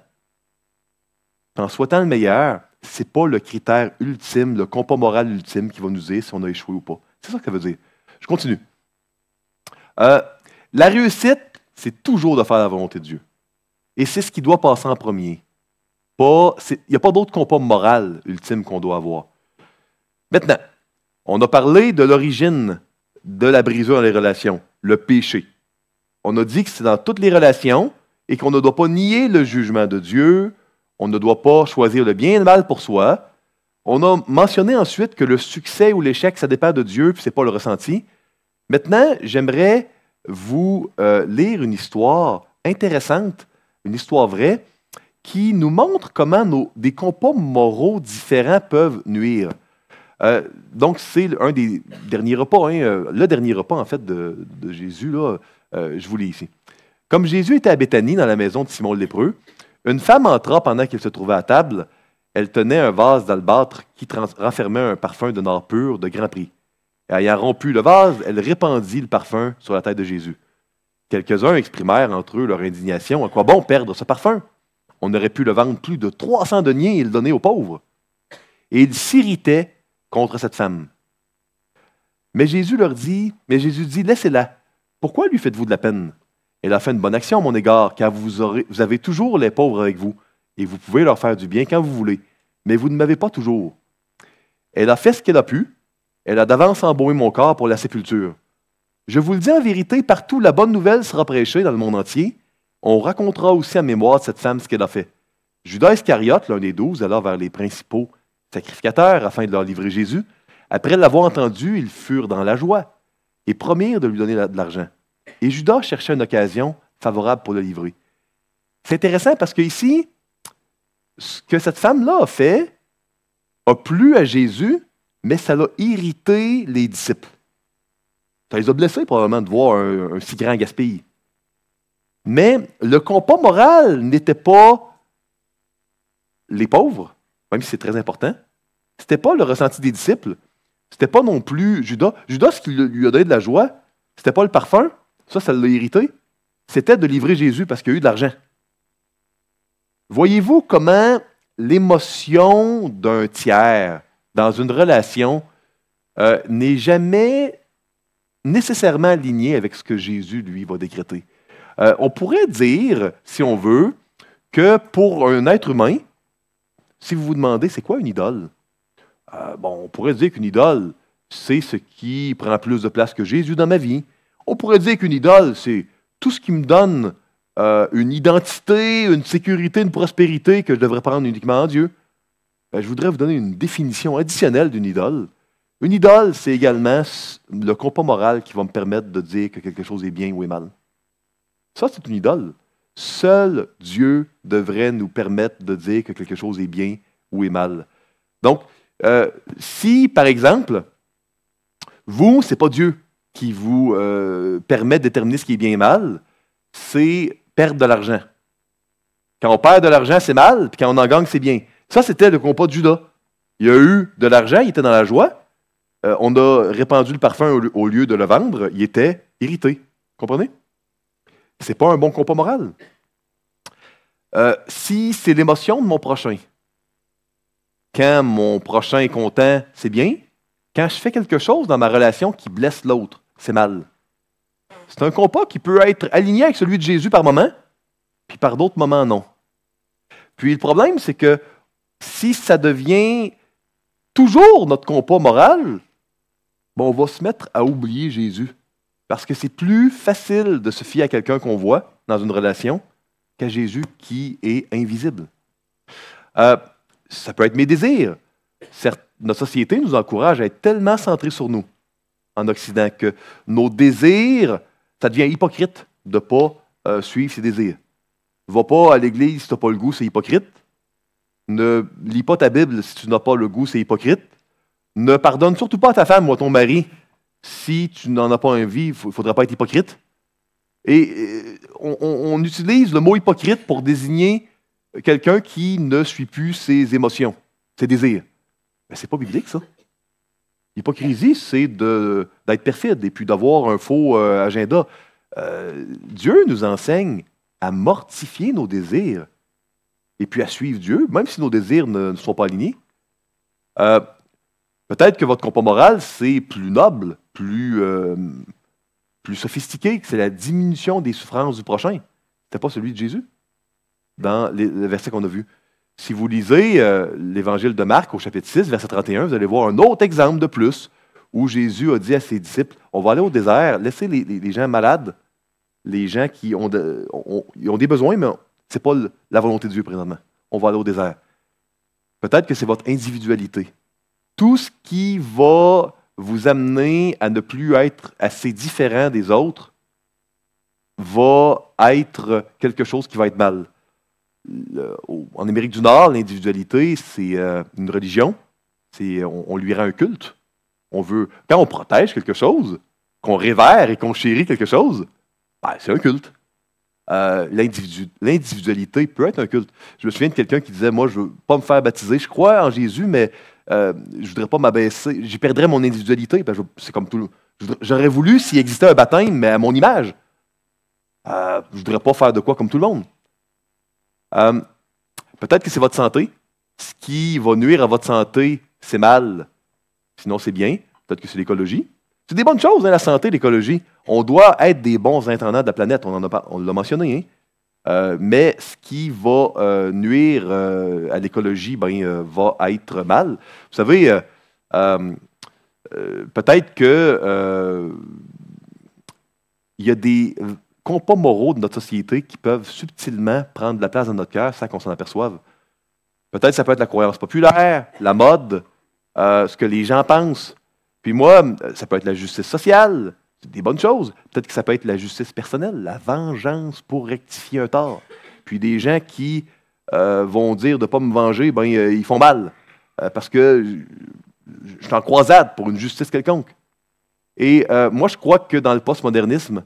en souhaitant le meilleur, ce n'est pas le critère ultime, le compas moral ultime qui va nous dire si on a échoué ou pas. C'est ça que ça veut dire. Je continue. La réussite, c'est toujours de faire la volonté de Dieu. Et c'est ce qui doit passer en premier. Il n'y a pas d'autre compas moral ultime qu'on doit avoir. Maintenant, on a parlé de l'origine de la brisure dans les relations, le péché. On a dit que c'est dans toutes les relations et qu'on ne doit pas nier le jugement de Dieu, on ne doit pas choisir le bien et le mal pour soi. On a mentionné ensuite que le succès ou l'échec, ça dépend de Dieu, puis ce n'est pas le ressenti. Maintenant, j'aimerais vous lire une histoire intéressante, une histoire vraie, qui nous montre comment des compas moraux différents peuvent nuire. Donc, c'est un des derniers repas, le dernier repas, en fait, de Jésus. Là, je vous lis ici. Comme Jésus était à Béthanie, dans la maison de Simon le lépreux, une femme entra pendant qu'il se trouvait à table. Elle tenait un vase d'albâtre qui renfermait un parfum de nard pur de grand prix. Et ayant rompu le vase, elle répandit le parfum sur la tête de Jésus. Quelques-uns exprimèrent entre eux leur indignation. À quoi bon perdre ce parfum? On aurait pu le vendre plus de 300 deniers et le donner aux pauvres. Et ils s'irritaient contre cette femme. Mais Jésus dit, laissez-la. Pourquoi lui faites-vous de la peine? Elle a fait une bonne action à mon égard, car vous avez toujours les pauvres avec vous, et vous pouvez leur faire du bien quand vous voulez, mais vous ne m'avez pas toujours. Elle a fait ce qu'elle a pu. Elle a d'avance embaumé mon corps pour la sépulture. Je vous le dis en vérité, partout la bonne nouvelle sera prêchée dans le monde entier. On racontera aussi en mémoire de cette femme ce qu'elle a fait. Judas Iscariote, l'un des 12, alla vers les principaux sacrificateurs afin de leur livrer Jésus. Après l'avoir entendu, ils furent dans la joie et promirent de lui donner de l'argent. Et Judas cherchait une occasion favorable pour le livrer. C'est intéressant parce qu'ici, ce que cette femme-là a fait a plu à Jésus, mais ça l'a irrité les disciples. Ça les a blessés probablement de voir un si grand gaspille. Mais le compas moral n'était pas les pauvres, même si c'est très important. Ce n'était pas le ressenti des disciples. Ce n'était pas non plus Judas. Judas, ce qui lui a donné de la joie, ce n'était pas le parfum. Ça l'a irrité. C'était de livrer Jésus parce qu'il y a eu de l'argent. Voyez-vous comment l'émotion d'un tiers dans une relation n'est jamais nécessairement alignée avec ce que Jésus, lui, va décréter. On pourrait dire, si on veut, que pour un être humain, si vous vous demandez c'est quoi une idole, on pourrait dire qu'une idole, c'est ce qui prend plus de place que Jésus dans ma vie. On pourrait dire qu'une idole, c'est tout ce qui me donne une identité, une sécurité, une prospérité que je devrais prendre uniquement en Dieu. Je voudrais vous donner une définition additionnelle d'une idole. Une idole, c'est également le compas moral qui va me permettre de dire que quelque chose est bien ou est mal. Ça, c'est une idole. Seul Dieu devrait nous permettre de dire que quelque chose est bien ou est mal. Donc, si, par exemple, vous, ce n'est pas Dieu qui vous permet de déterminer ce qui est bien et mal, c'est perdre de l'argent. Quand on perd de l'argent, c'est mal, puis quand on en gagne, c'est bien. Ça, c'était le compas de Judas. Il a eu de l'argent, il était dans la joie. On a répandu le parfum au lieu de le vendre, il était irrité. Comprenez? Ce n'est pas un bon compas moral. Si c'est l'émotion de mon prochain, quand mon prochain est content, c'est bien. Quand je fais quelque chose dans ma relation qui blesse l'autre, c'est mal. C'est un compas qui peut être aligné avec celui de Jésus par moment, puis par d'autres moments, non. Puis le problème, c'est que si ça devient toujours notre compas moral, on va se mettre à oublier Jésus. Parce que c'est plus facile de se fier à quelqu'un qu'on voit dans une relation qu'à Jésus qui est invisible. Ça peut être mes désirs. Certes, notre société nous encourage à être tellement centrés sur nous en Occident que nos désirs, ça devient hypocrite de ne pas suivre ses désirs. Ne va pas à l'église si tu n'as pas le goût, c'est hypocrite. Ne lis pas ta Bible si tu n'as pas le goût, c'est hypocrite. Ne pardonne surtout pas à ta femme ou à ton mari si tu n'en as pas envie, il ne faudra pas être hypocrite. Et on utilise le mot hypocrite pour désigner quelqu'un qui ne suit plus ses émotions, ses désirs. Mais ce n'est pas biblique, ça. L'hypocrisie, c'est d'être perfide et puis d'avoir un faux agenda. Dieu nous enseigne à mortifier nos désirs et puis à suivre Dieu, même si nos désirs ne sont pas alignés. Peut-être que votre compas moral, c'est plus noble, plus sophistiqué, que c'est la diminution des souffrances du prochain. Ce n'était pas celui de Jésus, dans les versets qu'on a vus. Si vous lisez l'Évangile de Marc au chapitre 6, verset 31, vous allez voir un autre exemple de plus où Jésus a dit à ses disciples, on va aller au désert, laissez les gens malades, les gens qui ont des besoins, mais ce n'est pas la volonté de Dieu présentement. On va aller au désert. Peut-être que c'est votre individualité. Tout ce qui va vous amener à ne plus être assez différent des autres va être quelque chose qui va être mal. En Amérique du Nord, l'individualité, c'est une religion. On lui rend un culte. Quand on protège quelque chose, qu'on révère et qu'on chérit quelque chose, ben, c'est un culte. L'individualité peut être un culte. Je me souviens de quelqu'un qui disait, moi, je ne veux pas me faire baptiser. Je crois en Jésus, mais je ne voudrais pas m'abaisser. J'y perdrais mon individualité. Ben, c'est comme tout. J'aurais voulu s'il existait un baptême, mais à mon image. Je ne voudrais pas faire de quoi comme tout le monde. Peut-être que c'est votre santé. Ce qui va nuire à votre santé, c'est mal. Sinon, c'est bien. Peut-être que c'est l'écologie. C'est des bonnes choses, hein, la santé, l'écologie. On doit être des bons intendants de la planète, on l'a mentionné. Hein? Mais ce qui va nuire à l'écologie va être mal. Vous savez, peut-être que il y a des compas moraux de notre société qui peuvent subtilement prendre de la place dans notre cœur sans qu'on s'en aperçoive. Peut-être que ça peut être la croyance populaire, la mode, ce que les gens pensent. Puis moi, ça peut être la justice sociale, c'est des bonnes choses. Peut-être que ça peut être la justice personnelle, la vengeance pour rectifier un tort. Puis des gens qui vont dire de ne pas me venger, ils font mal. Parce que je suis en croisade pour une justice quelconque. Et moi, je crois que dans le postmodernisme,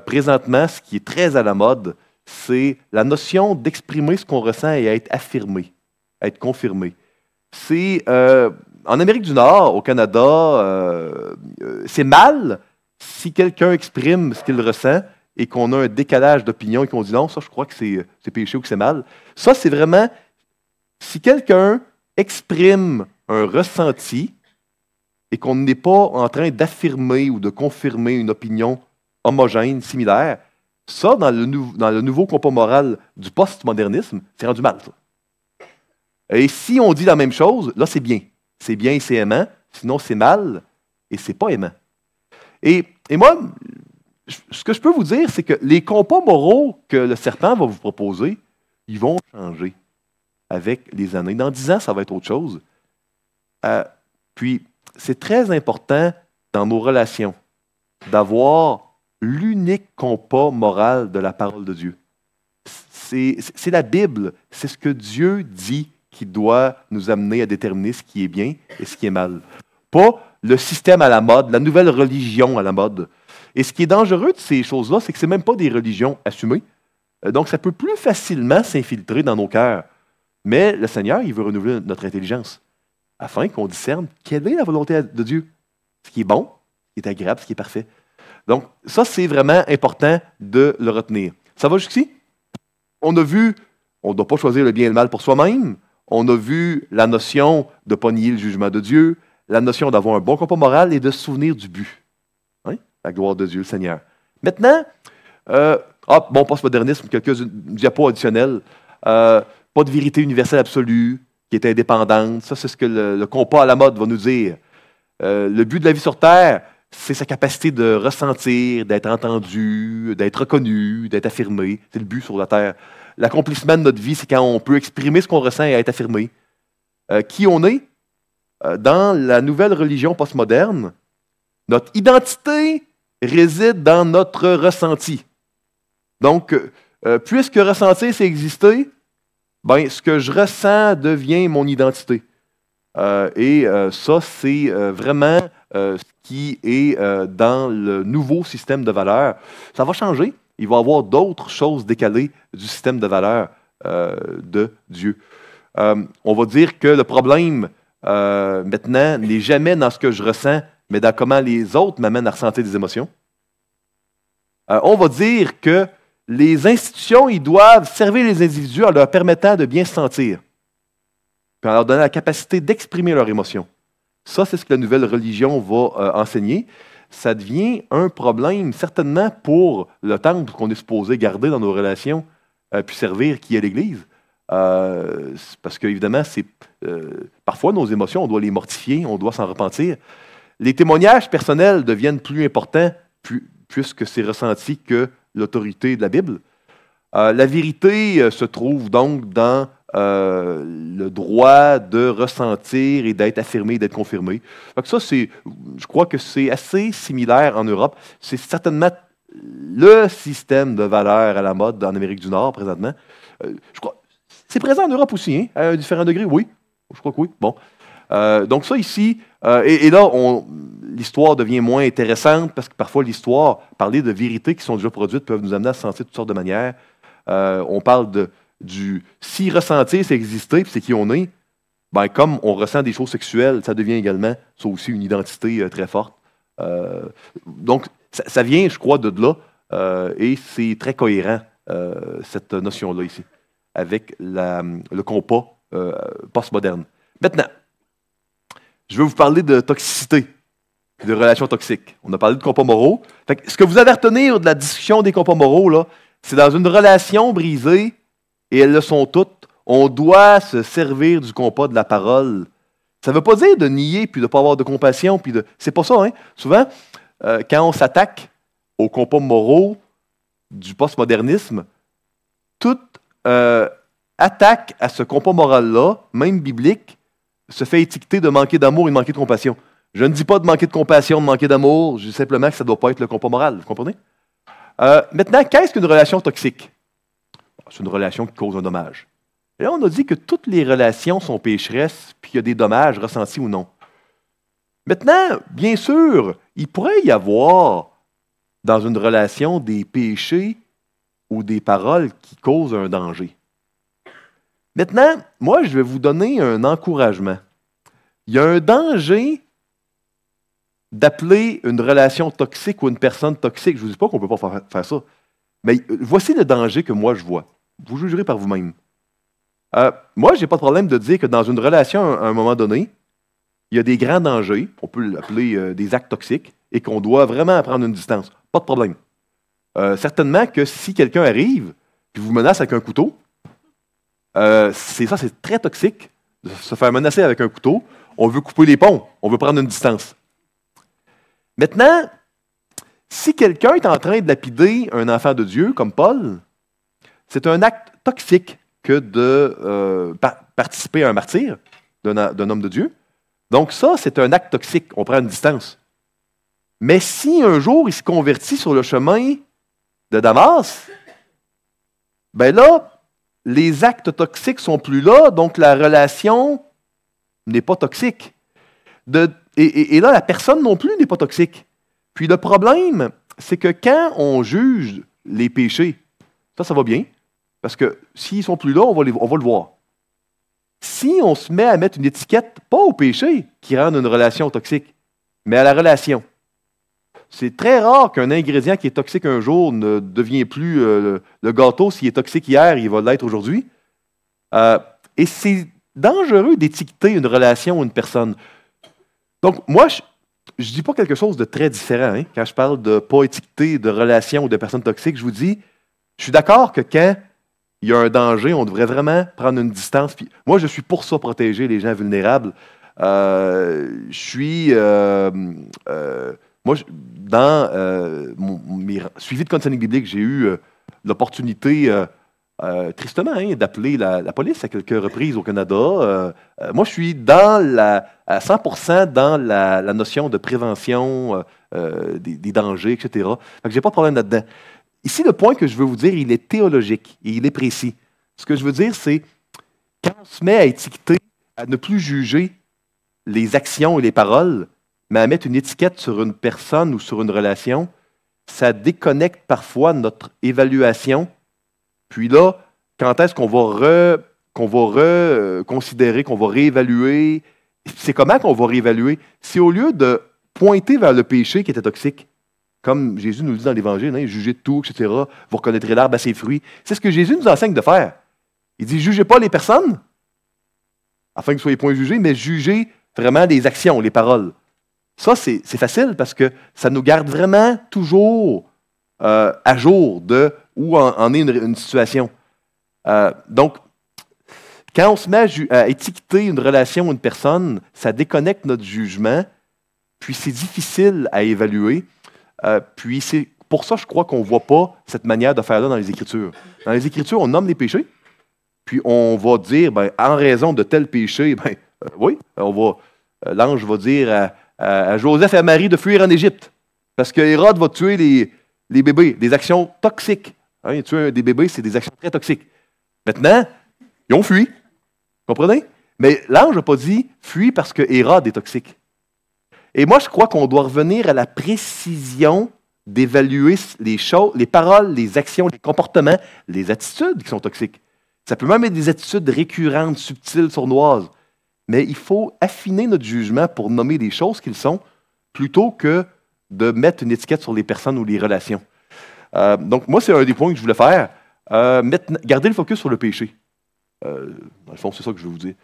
présentement, ce qui est très à la mode, c'est la notion d'exprimer ce qu'on ressent et être affirmé, être confirmé. C'est en Amérique du Nord, au Canada, c'est mal si quelqu'un exprime ce qu'il ressent et qu'on a un décalage d'opinion et qu'on dit non, ça je crois que c'est péché ou que c'est mal. Ça, c'est vraiment si quelqu'un exprime un ressenti et qu'on n'est pas en train d'affirmer ou de confirmer une opinion homogène, similaire, ça, dans le nouveau compas moral du postmodernisme, c'est rendu mal, ça. Et si on dit la même chose, là, c'est bien. C'est bien et c'est aimant. Sinon, c'est mal et c'est pas aimant. Et moi, ce que je peux vous dire, c'est que les compas moraux que le serpent va vous proposer, ils vont changer avec les années. Dans 10 ans, ça va être autre chose. Puis, c'est très important dans nos relations d'avoir l'unique compas moral de la parole de Dieu. C'est la Bible, c'est ce que Dieu dit qui doit nous amener à déterminer ce qui est bien et ce qui est mal. Pas le système à la mode, la nouvelle religion à la mode. Et ce qui est dangereux de ces choses-là, c'est que ce n'est même pas des religions assumées. Donc, ça peut plus facilement s'infiltrer dans nos cœurs. Mais le Seigneur, il veut renouveler notre intelligence afin qu'on discerne quelle est la volonté de Dieu. Ce qui est bon, ce qui est agréable, ce qui est parfait. Donc, ça, c'est vraiment important de le retenir. Ça va jusqu'ici? On a vu, on ne doit pas choisir le bien et le mal pour soi-même. On a vu la notion de ne pas nier le jugement de Dieu, la notion d'avoir un bon compas moral et de se souvenir du but. Hein? La gloire de Dieu, le Seigneur. Maintenant, postmodernisme, quelques diapos additionnels. Pas de vérité universelle absolue qui est indépendante. Ça, c'est ce que le compas à la mode va nous dire. Le but de la vie sur Terre, c'est sa capacité de ressentir, d'être entendu, d'être reconnu, d'être affirmé. C'est le but sur la Terre. L'accomplissement de notre vie, c'est quand on peut exprimer ce qu'on ressent et être affirmé. Qui on est? Dans la nouvelle religion postmoderne, notre identité réside dans notre ressenti. Donc, puisque ressentir, c'est exister, ce que je ressens devient mon identité. Ça, c'est vraiment ce qui est dans le nouveau système de valeurs. Ça va changer. Il va y avoir d'autres choses décalées du système de valeurs de Dieu. On va dire que le problème, maintenant, n'est jamais dans ce que je ressens, mais dans comment les autres m'amènent à ressentir des émotions. On va dire que les institutions, ils doivent servir les individus en leur permettant de bien se sentir, puis en leur donnant la capacité d'exprimer leurs émotions. Ça, c'est ce que la nouvelle religion va enseigner. Ça devient un problème, certainement, pour le temple qu'on est supposé garder dans nos relations, puis servir, qui est l'Église. Parce qu'évidemment, parfois, nos émotions, on doit les mortifier, on doit s'en repentir. Les témoignages personnels deviennent plus importants puisque c'est ressenti que l'autorité de la Bible. La vérité se trouve donc dans le droit de ressentir et d'être affirmé, d'être confirmé. Donc ça, je crois que c'est assez similaire en Europe. C'est certainement le système de valeurs à la mode en Amérique du Nord présentement. Je crois, c'est présent en Europe aussi, hein, à différents degrés, oui. Je crois que oui. Bon. Donc ça ici, et là, l'histoire devient moins intéressante parce que parfois l'histoire, parler de vérités qui sont déjà produites peuvent nous amener à se sentir de toutes sortes de manières. On parle du si ressentir, c'est exister, puis c'est qui on est, ben, comme on ressent des choses sexuelles, ça devient également, ça aussi, une identité très forte. Donc, ça vient, je crois, de là, et c'est très cohérent, cette notion-là ici, avec le compas postmoderne. Maintenant, je vais vous parler de toxicité, de relations toxiques. On a parlé de compas moraux. Fait que ce que vous avez à retenir de la discussion des compas moraux, là, c'est dans une relation brisée, et elles le sont toutes, on doit se servir du compas de la parole. Ça ne veut pas dire de nier, puis de ne pas avoir de compassion, puis de... C'est pas ça, hein? Souvent, quand on s'attaque aux compas moraux du postmodernisme, toute attaque à ce compas moral-là, même biblique, se fait étiqueter de manquer d'amour et de manquer de compassion. Je ne dis pas de manquer de compassion, de manquer d'amour, je dis simplement que ça ne doit pas être le compas moral, vous comprenez? Maintenant, qu'est-ce qu'une relation toxique? C'est une relation qui cause un dommage. Et là, on a dit que toutes les relations sont pécheresses, puis il y a des dommages ressentis ou non. Maintenant, bien sûr, il pourrait y avoir dans une relation des péchés ou des paroles qui causent un danger. Maintenant, moi, je vais vous donner un encouragement. Il y a un danger d'appeler une relation toxique ou une personne toxique. Je ne vous dis pas qu'on ne peut pas faire ça. Mais voici le danger que moi je vois. Vous jugerez par vous-même. Moi, je n'ai pas de problème de dire que dans une relation, à un moment donné, il y a des grands dangers, on peut l'appeler des actes toxiques, et qu'on doit vraiment prendre une distance. Pas de problème. Certainement que si quelqu'un arrive et vous menace avec un couteau, c'est très toxique de se faire menacer avec un couteau. On veut couper les ponts, on veut prendre une distance. Maintenant, si quelqu'un est en train de lapider un enfant de Dieu, comme Paul, c'est un acte toxique que de participer à un martyre d'un homme de Dieu. Donc ça, c'est un acte toxique, on prend une distance. Mais si un jour il se convertit sur le chemin de Damas, ben là, les actes toxiques sont plus là, donc la relation n'est pas toxique. Et là, la personne non plus n'est pas toxique. Puis le problème, c'est que quand on juge les péchés, ça va bien, parce que s'ils sont plus là, on va le voir. Si on se met à mettre une étiquette, pas au péché qui rend une relation toxique, mais à la relation, c'est très rare qu'un ingrédient qui est toxique un jour ne devient plus le gâteau. S'il est toxique hier, il va l'être aujourd'hui. Et c'est dangereux d'étiqueter une relation ou une personne. Donc, moi, je ne dis pas quelque chose de très différent. Hein. Quand je parle de ne pas étiqueter de relation ou de personnes toxiques, je vous dis, je suis d'accord que quand il y a un danger, on devrait vraiment prendre une distance. Puis, moi, je suis pour ça, protéger les gens vulnérables. Moi, dans mes suivis de counseling biblique, j'ai eu l'opportunité, tristement, hein, d'appeler la police à quelques reprises au Canada. Moi, je suis à 100% dans la notion de prévention des dangers, etc. Donc, je n'ai pas de problème là-dedans. Ici, le point que je veux vous dire, il est théologique et il est précis. Ce que je veux dire, c'est quand on se met à étiqueter, à ne plus juger les actions et les paroles, mais à mettre une étiquette sur une personne ou sur une relation, ça déconnecte parfois notre évaluation. Puis là, quand est-ce qu'on va reconsidérer, qu'on va réévaluer? C'est comment qu'on va réévaluer? C'est au lieu de pointer vers le péché qui était toxique, comme Jésus nous dit dans l'Évangile, hein, jugez de tout, etc., vous reconnaîtrez l'arbre à ses fruits. C'est ce que Jésus nous enseigne de faire. Il dit, jugez pas les personnes, afin que vous soyez point jugés, mais jugez vraiment les actions, les paroles. Ça, c'est facile parce que ça nous garde vraiment toujours à jour de où en est une situation. Donc, quand on se met à étiqueter une relation ou une personne, ça déconnecte notre jugement, puis c'est difficile à évaluer. Puis c'est pour ça, je crois qu'on ne voit pas cette manière de faire là dans les Écritures. Dans les Écritures, on nomme les péchés, puis on va dire, ben, en raison de tel péché, ben, oui, l'ange va dire à Joseph et à Marie de fuir en Égypte, parce que Hérode va tuer les bébés, des actions toxiques. Hein, tuer des bébés, c'est des actions très toxiques. Maintenant, ils ont fui. Vous comprenez? Mais l'ange n'a pas dit « fuis parce que Hérode est toxique ». Et moi, je crois qu'on doit revenir à la précision d'évaluer les choses, les paroles, les actions, les comportements, les attitudes qui sont toxiques. Ça peut même être des attitudes récurrentes, subtiles, sournoises. Mais il faut affiner notre jugement pour nommer les choses qu'ils sont, plutôt que de mettre une étiquette sur les personnes ou les relations. Donc, moi, c'est un des points que je voulais faire. Garder le focus sur le péché. Dans le fond, c'est ça que je veux vous dire.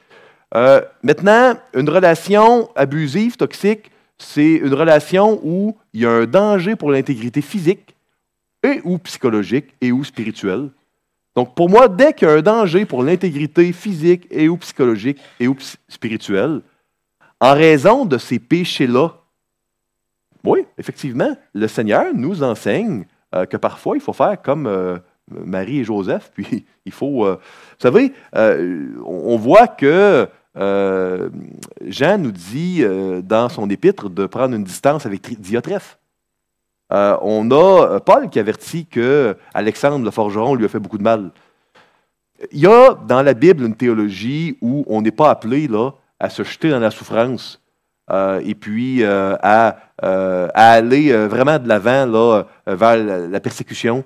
Maintenant, une relation abusive, toxique, c'est une relation où il y a un danger pour l'intégrité physique et ou psychologique et ou spirituelle. Donc, pour moi, dès qu'il y a un danger pour l'intégrité physique et ou psychologique et ou spirituelle, en raison de ces péchés-là, oui, effectivement, le Seigneur nous enseigne que parfois, il faut faire comme Marie et Joseph, puis il faut... vous savez, on voit que Jean nous dit dans son épître de prendre une distance avec Diotrephe. On a Paul qui avertit que Alexandre le forgeron lui a fait beaucoup de mal. Il y a dans la Bible une théologie où on n'est pas appelé là, à se jeter dans la souffrance et puis à aller vraiment de l'avant là, vers la persécution.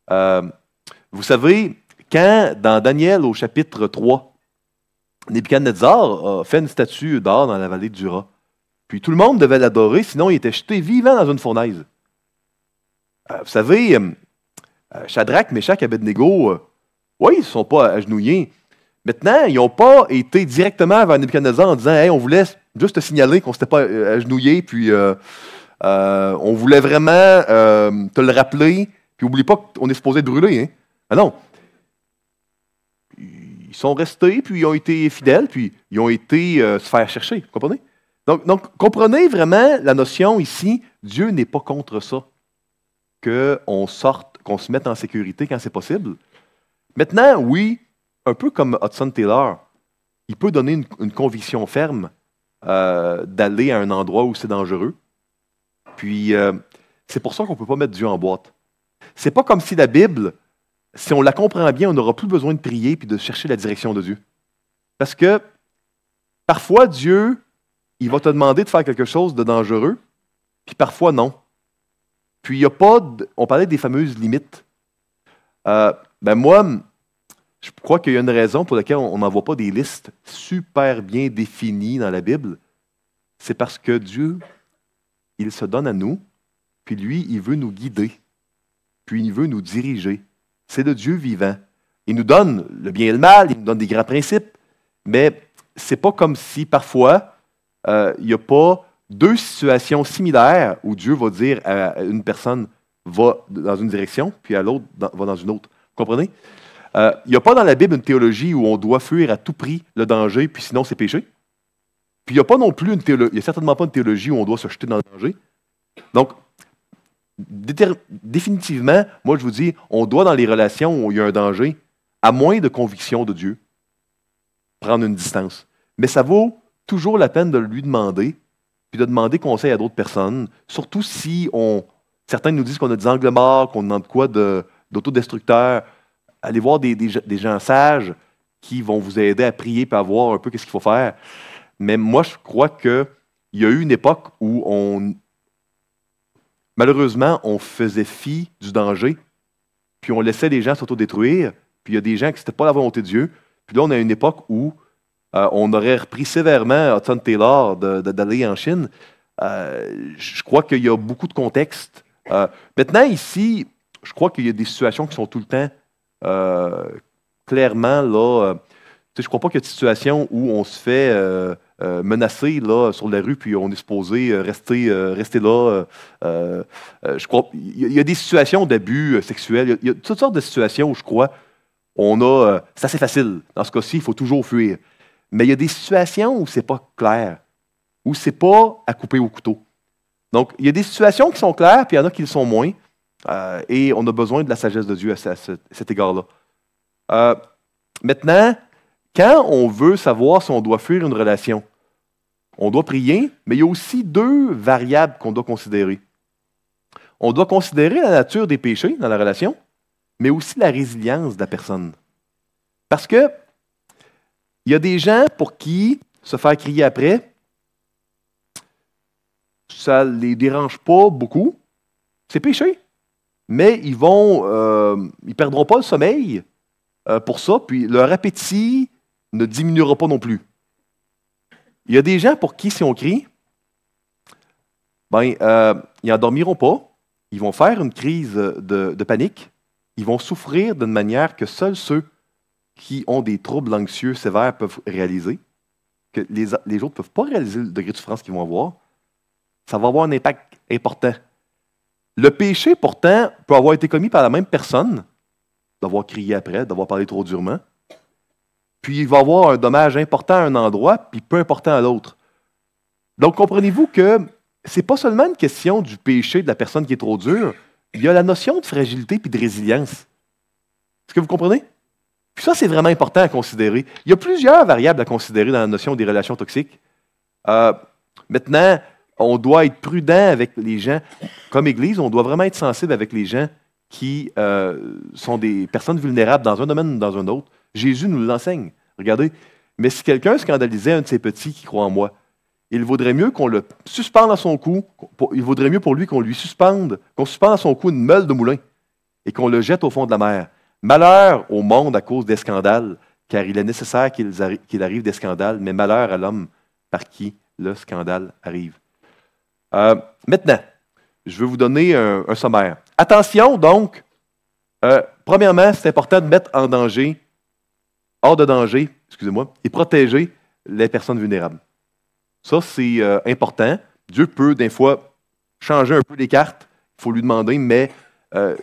Vous savez, quand dans Daniel au chapitre 3, Nebuchadnezzar a fait une statue d'or dans la vallée du Rat, puis tout le monde devait l'adorer, sinon il était jeté vivant dans une fournaise. Vous savez, Shadrach, Meshach, Abednego, oui, ils ne sont pas agenouillés. Maintenant, ils n'ont pas été directement vers Nebuchadnezzar en disant hey, on voulait juste te signaler qu'on ne s'était pas agenouillés, puis on voulait vraiment te le rappeler, puis oublie pas qu'on est supposé être brûlé. Hein? Ah non. Ils sont restés, puis ils ont été fidèles, puis ils ont été se faire chercher. Vous comprenez? Donc, comprenez vraiment la notion ici, Dieu n'est pas contre ça. Qu'on sorte, qu'on se mette en sécurité quand c'est possible. Maintenant, oui, un peu comme Hudson Taylor, il peut donner une conviction ferme d'aller à un endroit où c'est dangereux. Puis, c'est pour ça qu'on ne peut pas mettre Dieu en boîte. C'est pas comme si la Bible, si on la comprend bien, on n'aura plus besoin de prier puis de chercher la direction de Dieu. Parce que parfois, Dieu, il va te demander de faire quelque chose de dangereux, puis parfois non. Puis il n'y a pas, on parlait des fameuses limites. Moi, je crois qu'il y a une raison pour laquelle on n'envoie pas des listes super bien définies dans la Bible. C'est parce que Dieu, il se donne à nous, puis lui, il veut nous guider, puis il veut nous diriger. C'est le Dieu vivant. Il nous donne le bien et le mal, il nous donne des grands principes, mais c'est pas comme si parfois, il n'y a pas deux situations similaires où Dieu va dire à une personne va dans une direction, puis à l'autre va dans une autre. Vous comprenez? Il n'y a pas dans la Bible une théologie où on doit fuir à tout prix le danger, puis sinon c'est péché. Puis il n'y a pas non plus une théologie, il n'y a certainement pas une théologie où on doit se jeter dans le danger. Donc, définitivement, moi je vous dis, on doit dans les relations où il y a un danger, à moins de conviction de Dieu, prendre une distance. Mais ça vaut toujours la peine de lui demander, puis de demander conseil à d'autres personnes, surtout si certains nous disent qu'on a des angles morts, qu'on demande quoi d'autodestructeur. Allez voir des gens sages qui vont vous aider à prier et à voir un peu qu'est-ce qu'il faut faire. Mais moi, je crois qu'il y a eu une époque où malheureusement, on faisait fi du danger, puis on laissait les gens s'autodétruire, puis il y a des gens qui n'étaient pas la volonté de Dieu. Puis là, on a une époque où on aurait repris sévèrement Hudson Taylor d'aller en Chine. Je crois qu'il y a beaucoup de contexte. Maintenant, ici, je crois qu'il y a des situations qui sont tout le temps clairement là. Je ne crois pas qu'il y a de situation où on se fait menacer là, sur la rue, puis on est supposé rester là. Je crois il y a des situations d'abus sexuels. Il y a toutes sortes de situations où je crois c'est assez facile. Dans ce cas-ci, il faut toujours fuir. Mais il y a des situations où c'est pas clair, où c'est pas à couper au couteau. Donc, il y a des situations qui sont claires, puis il y en a qui le sont moins. Et on a besoin de la sagesse de Dieu à cet égard-là. Maintenant, quand on veut savoir si on doit fuir une relation, on doit prier, mais il y a aussi deux variables qu'on doit considérer. On doit considérer la nature des péchés dans la relation, mais aussi la résilience de la personne. Parce que il y a des gens pour qui se faire crier après, ça ne les dérange pas beaucoup. C'est péché. Mais ils perdront pas le sommeil pour ça, puis leur appétit ne diminuera pas non plus. Il y a des gens pour qui, si on crie, ils n'endormiront pas, ils vont faire une crise de panique, ils vont souffrir d'une manière que seuls ceux qui ont des troubles anxieux sévères peuvent réaliser, que les autres ne peuvent pas réaliser le degré de souffrance qu'ils vont avoir. Ça va avoir un impact important. Le péché, pourtant, peut avoir été commis par la même personne, d'avoir crié après, d'avoir parlé trop durement, puis il va avoir un dommage important à un endroit, puis peu important à l'autre. Donc, comprenez-vous que ce n'est pas seulement une question du péché de la personne qui est trop dure, il y a la notion de fragilité puis de résilience. Est-ce que vous comprenez? Puis ça, c'est vraiment important à considérer. Il y a plusieurs variables à considérer dans la notion des relations toxiques. Maintenant, on doit être prudent avec les gens. Comme Église, on doit vraiment être sensible avec les gens qui sont des personnes vulnérables dans un domaine ou dans un autre. Jésus nous l'enseigne. Regardez. Mais si quelqu'un scandalisait un de ses petits qui croit en moi, il vaudrait mieux qu'on le suspende à son cou. Il vaudrait mieux pour lui qu'on suspende à son cou une meule de moulin et qu'on le jette au fond de la mer. Malheur au monde à cause des scandales, car il est nécessaire qu'il arrive des scandales, mais malheur à l'homme par qui le scandale arrive. Maintenant, je vais vous donner un sommaire. Attention, donc, premièrement, c'est important de mettre hors de danger, et protéger les personnes vulnérables. Ça, c'est important. Dieu peut, des fois, changer un peu les cartes. Il faut lui demander, mais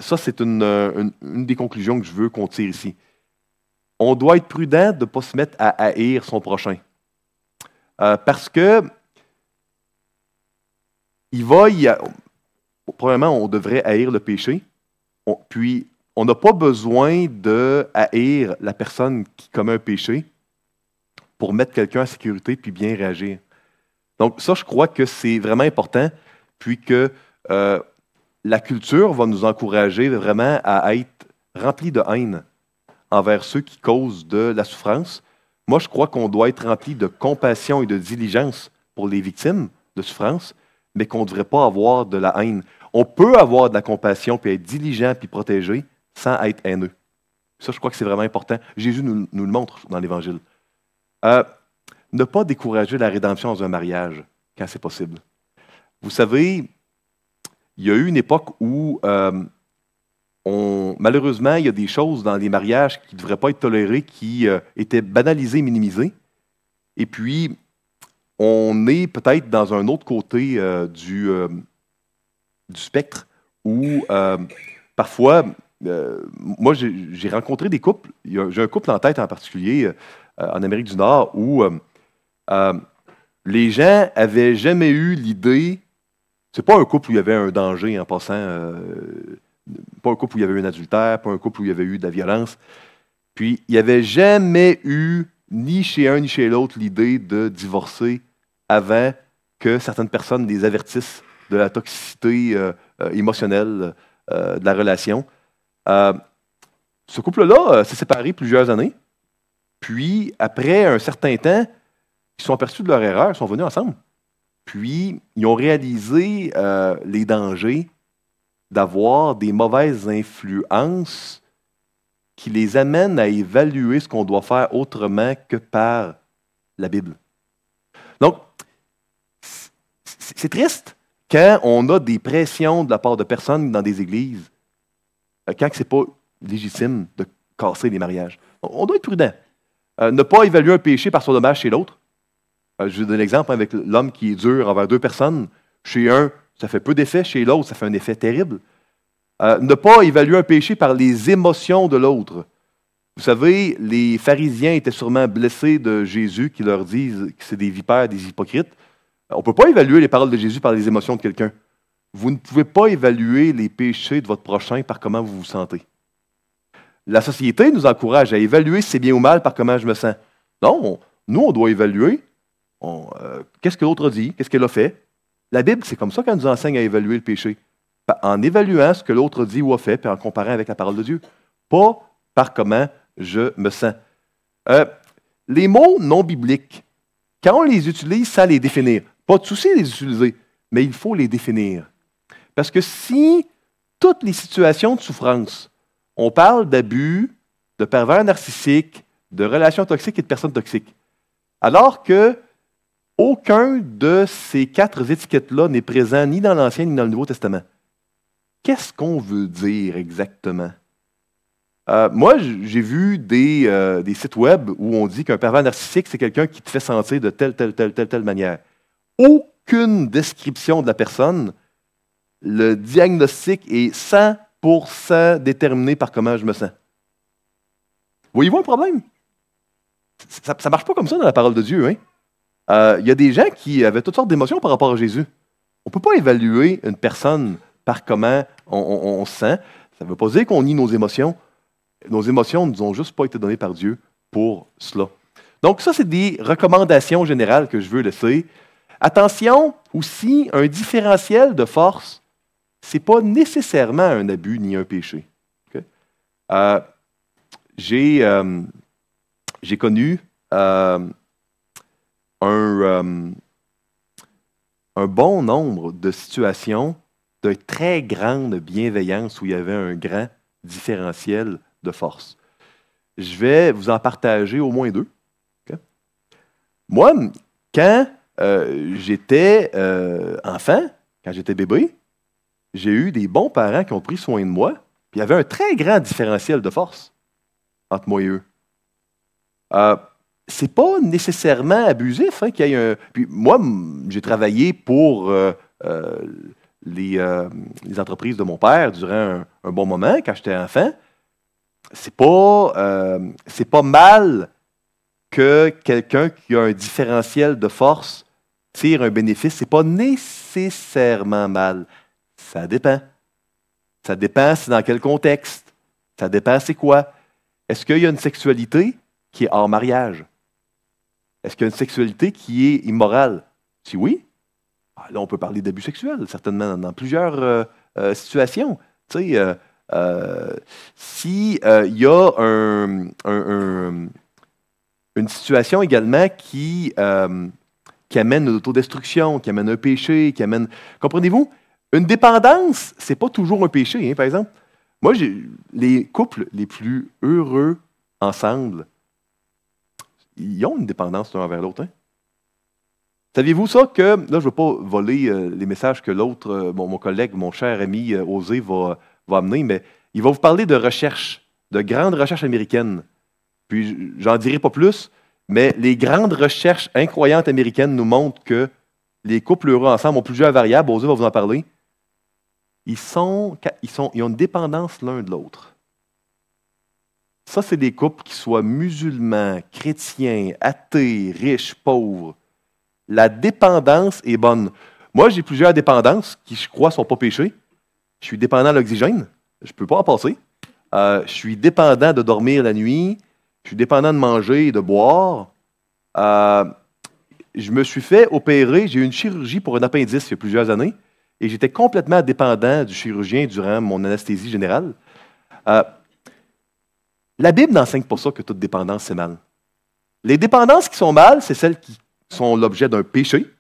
ça, c'est une des conclusions que je veux qu'on tire ici. On doit être prudent de ne pas se mettre à haïr son prochain. Parce que premièrement, on devrait haïr le péché. Puis, on n'a pas besoin de haïr la personne qui commet un péché pour mettre quelqu'un en sécurité puis bien réagir. Donc, ça, je crois que c'est vraiment important, puis que la culture va nous encourager vraiment à être remplis de haine envers ceux qui causent de la souffrance. Moi, je crois qu'on doit être rempli de compassion et de diligence pour les victimes de souffrance, mais qu'on ne devrait pas avoir de la haine. On peut avoir de la compassion, puis être diligent, puis protégé, sans être haineux. Ça, je crois que c'est vraiment important. Jésus nous le montre dans l'Évangile. Ne pas décourager la rédemption dans un mariage, quand c'est possible. Vous savez, il y a eu une époque où, malheureusement, il y a des choses dans les mariages qui ne devraient pas être tolérées, qui étaient banalisées, minimisées. Et puis, on est peut-être dans un autre côté du spectre où, parfois, moi, j'ai rencontré des couples. J'ai un couple en tête en particulier en Amérique du Nord où les gens n'avaient jamais eu l'idée. C'est pas un couple où il y avait un danger en passant, pas un couple où il y avait eu un adultère, pas un couple où il y avait eu de la violence. Puis, il n'y avait jamais eu, ni chez un ni chez l'autre, l'idée de divorcer avant que certaines personnes les avertissent de la toxicité émotionnelle de la relation. Ce couple-là s'est séparé plusieurs années. Puis, après un certain temps, ils sont aperçus de leur erreur, ils sont venus ensemble. Puis, ils ont réalisé les dangers d'avoir des mauvaises influences qui les amènent à évaluer ce qu'on doit faire autrement que par la Bible. Donc, c'est triste quand on a des pressions de la part de personnes dans des églises, quand ce n'est pas légitime de casser les mariages. On doit être prudent. Ne pas évaluer un péché par son dommage chez l'autre. Je vais donner l'exemple avec l'homme qui est dur envers deux personnes. Chez un, ça fait peu d'effet. Chez l'autre, ça fait un effet terrible. Ne pas évaluer un péché par les émotions de l'autre. Vous savez, les pharisiens étaient sûrement blessés de Jésus qui leur disent que c'est des vipères, des hypocrites. On ne peut pas évaluer les paroles de Jésus par les émotions de quelqu'un. Vous ne pouvez pas évaluer les péchés de votre prochain par comment vous vous sentez. La société nous encourage à évaluer si c'est bien ou mal par comment je me sens. Non, nous, on doit évaluer. Qu'est-ce que l'autre a dit? Qu'est-ce qu'elle a fait? La Bible, c'est comme ça qu'elle nous enseigne à évaluer le péché. En évaluant ce que l'autre dit ou a fait, puis en comparant avec la parole de Dieu. Pas par comment je me sens. Les mots non bibliques, quand on les utilise sans les définir, pas de souci de les utiliser, mais il faut les définir. Parce que si toutes les situations de souffrance, on parle d'abus, de pervers narcissiques, de relations toxiques et de personnes toxiques, alors que aucun de ces 4 étiquettes-là n'est présent ni dans l'Ancien ni dans le Nouveau Testament. Qu'est-ce qu'on veut dire exactement? Moi, j'ai vu des sites web où on dit qu'un pervers narcissique, c'est quelqu'un qui te fait sentir de telle manière. Aucune description de la personne. Le diagnostic est 100% déterminé par comment je me sens. Voyez-vous un problème? Ça ne marche pas comme ça dans la parole de Dieu. Il y a des gens qui avaient toutes sortes d'émotions par rapport à Jésus. On ne peut pas évaluer une personne par comment on se sent. Ça ne veut pas dire qu'on nie nos émotions. Nos émotions ne nous ont juste pas été données par Dieu pour cela. Donc ça, c'est des recommandations générales que je veux laisser. Attention aussi, un différentiel de force, ce n'est pas nécessairement un abus ni un péché. Okay? J'ai connu un bon nombre de situations de très grande bienveillance où il y avait un grand différentiel de force. Je vais vous en partager au moins 2. Okay? Moi, quand j'étais enfant, quand j'étais bébé, j'ai eu des bons parents qui ont pris soin de moi, puis il y avait un très grand différentiel de force entre moi et eux. C'est pas nécessairement abusif qu'il y ait un. Puis moi, j'ai travaillé pour les entreprises de mon père durant un bon moment quand j'étais enfant. C'est pas mal que quelqu'un qui a un différentiel de force tire un bénéfice. C'est pas nécessairement mal. Ça dépend. Ça dépend c'est dans quel contexte. Ça dépend c'est quoi. Est-ce qu'il y a une sexualité qui est hors mariage? Est-ce qu'il y a une sexualité qui est immorale? Si oui, là, on peut parler d'abus sexuels, certainement, dans plusieurs situations. Tu sais, s'il y a une situation également qui amène une autodestruction, qui amène un péché, qui amène... Comprenez-vous? Une dépendance, c'est pas toujours un péché, par exemple. Moi, les couples les plus heureux ensemble, ils ont une dépendance l'un envers l'autre. Saviez-vous ça que, là, je ne veux pas voler les messages que l'autre, mon collègue, mon cher ami Osé va amener, mais il va vous parler de recherche, de grandes recherches américaines. Puis, j'en dirai pas plus, mais les grandes recherches incroyantes américaines nous montrent que les couples heureux ensemble ont plusieurs variables. Osé va vous en parler. Ils ont une dépendance l'un de l'autre. Ça, c'est des couples qui soient musulmans, chrétiens, athées, riches, pauvres. La dépendance est bonne. Moi, j'ai plusieurs dépendances qui, je crois, ne sont pas péchées. Je suis dépendant à l'oxygène. Je ne peux pas en passer. Je suis dépendant de dormir la nuit. Je suis dépendant de manger et de boire. Je me suis fait opérer. J'ai eu une chirurgie pour un appendice il y a plusieurs années. Et j'étais complètement dépendant du chirurgien durant mon anesthésie générale. La Bible n'enseigne pas ça que toute dépendance, c'est mal. Les dépendances qui sont mal, c'est celles qui sont l'objet d'un péché,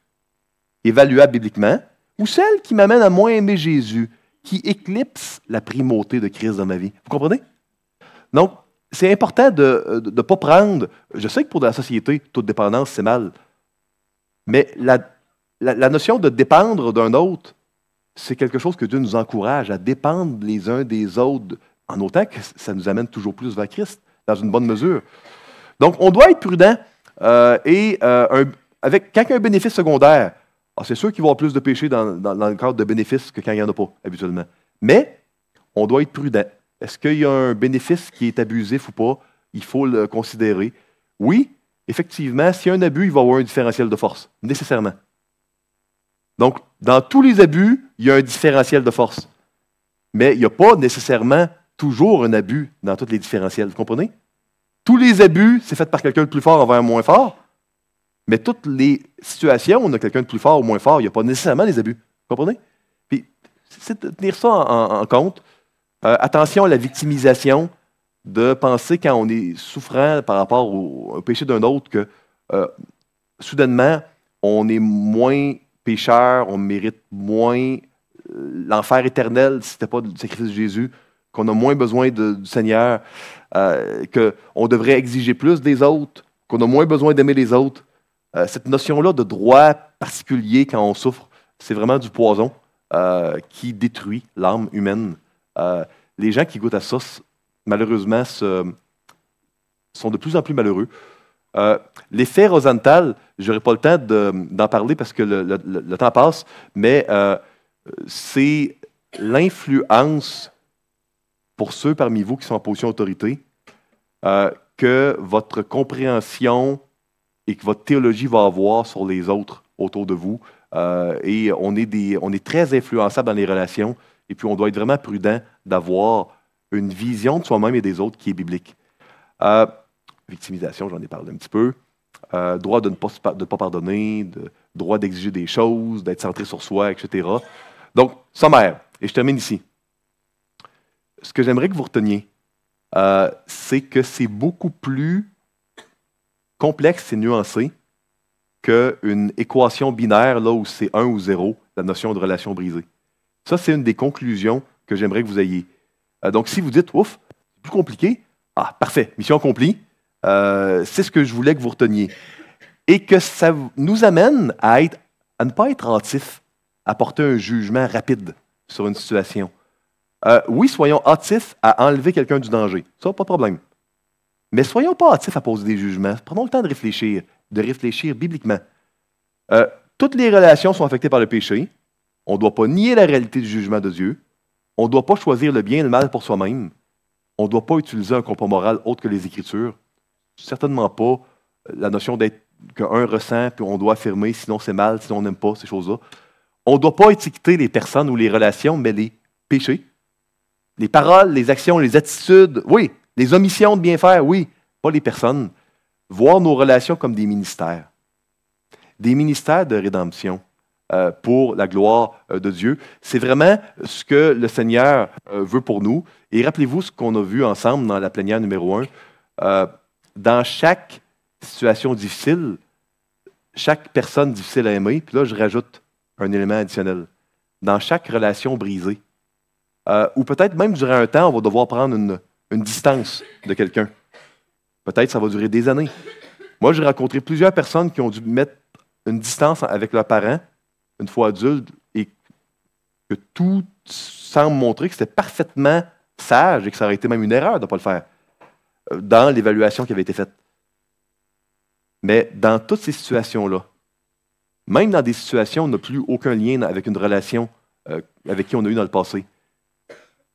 évaluable bibliquement, ou celles qui m'amènent à moins aimer Jésus, qui éclipsent la primauté de Christ dans ma vie. Vous comprenez? Donc, c'est important de ne pas prendre... Je sais que pour la société, toute dépendance, c'est mal. Mais la notion de dépendre d'un autre, c'est quelque chose que Dieu nous encourage à dépendre les uns des autres, en autant que ça nous amène toujours plus vers Christ, dans une bonne mesure. Donc, on doit être prudent quand il y a un bénéfice secondaire, c'est sûr qu'il va y avoir plus de péché dans le cadre de bénéfices que quand il n'y en a pas, habituellement. Mais, on doit être prudent. Est-ce qu'il y a un bénéfice qui est abusif ou pas? Il faut le considérer. Oui, effectivement, s'il y a un abus, il va y avoir un différentiel de force, nécessairement. Donc, dans tous les abus, il y a un différentiel de force. Mais il n'y a pas nécessairement toujours un abus dans tous les différentiels. Vous comprenez? Tous les abus, c'est fait par quelqu'un de plus fort envers un moins fort. Mais toutes les situations où on a quelqu'un de plus fort ou moins fort, il n'y a pas nécessairement des abus. Vous comprenez? Puis, c'est de tenir ça en compte. Attention à la victimisation. de penser quand on est souffrant par rapport au péché d'un autre que soudainement, on est moins pécheur, on mérite moins l'enfer éternel si ce n'était pas du sacrifice de Jésus, qu'on a moins besoin du Seigneur, qu'on devrait exiger plus des autres, qu'on a moins besoin d'aimer les autres. Cette notion-là de droit particulier quand on souffre, c'est vraiment du poison qui détruit l'âme humaine. Les gens qui goûtent à ça, malheureusement, sont de plus en plus malheureux. L'effet Rosenthal, je n'aurai pas le temps d'en parler parce que le temps passe, mais c'est l'influence pour ceux parmi vous qui sont en position d'autorité que votre compréhension et que votre théologie va avoir sur les autres autour de vous. Et on est très influençable dans les relations et puis on doit être vraiment prudent d'avoir une vision de soi-même et des autres qui est biblique. Victimisation, j'en ai parlé un petit peu. Droit de ne pas pardonner, droit d'exiger des choses, d'être centré sur soi, etc. Donc, sommaire, et je termine ici. Ce que j'aimerais que vous reteniez, c'est que c'est beaucoup plus complexe et nuancé qu'une équation binaire, là où c'est 1 ou 0, la notion de relation brisée. Ça, c'est une des conclusions que j'aimerais que vous ayez. Donc, si vous dites, ouf, c'est plus compliqué, parfait, mission accomplie. C'est ce que je voulais que vous reteniez. Et que ça nous amène à ne pas être hâtifs, à porter un jugement rapide sur une situation. Oui, soyons hâtifs à enlever quelqu'un du danger. Ça, pas de problème. Mais soyons pas hâtifs à poser des jugements. Prenons le temps de réfléchir bibliquement. Toutes les relations sont affectées par le péché. On ne doit pas nier la réalité du jugement de Dieu. On ne doit pas choisir le bien et le mal pour soi-même. On ne doit pas utiliser un compas moral autre que les Écritures. Certainement pas la notion d'être qu'un ressent, puis on doit affirmer, sinon c'est mal, sinon on n'aime pas ces choses-là. On ne doit pas étiqueter les personnes ou les relations, mais les péchés. Les paroles, les actions, les attitudes, oui. Les omissions de bien faire, oui. Pas les personnes. Voir nos relations comme des ministères. Des ministères de rédemption pour la gloire de Dieu. C'est vraiment ce que le Seigneur veut pour nous. Et rappelez-vous ce qu'on a vu ensemble dans la plénière numéro 1. Dans chaque situation difficile, chaque personne difficile à aimer, puis là, je rajoute un élément additionnel. Dans chaque relation brisée, ou peut-être même durant un temps, on va devoir prendre une distance de quelqu'un. Peut-être ça va durer des années. Moi, j'ai rencontré plusieurs personnes qui ont dû mettre une distance avec leurs parents, une fois adultes, et que tout semble montrer que c'était parfaitement sage et que ça aurait été même une erreur de ne pas le faire dans l'évaluation qui avait été faite. Mais dans toutes ces situations-là, même dans des situations où on n'a plus aucun lien avec une relation avec qui on a eu dans le passé,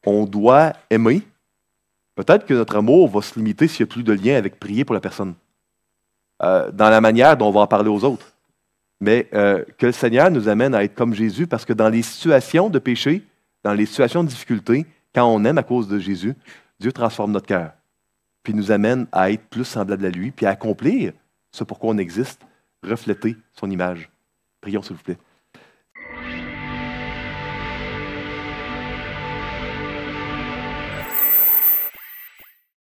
on doit aimer. Peut-être que notre amour va se limiter s'il n'y a plus de lien avec prier pour la personne, dans la manière dont on va en parler aux autres. Mais que le Seigneur nous amène à être comme Jésus, parce que dans les situations de péché, dans les situations de difficulté, quand on aime à cause de Jésus, Dieu transforme notre cœur, puis nous amène à être plus semblable à lui, puis à accomplir ce pourquoi on existe, refléter son image. Prions, s'il vous plaît.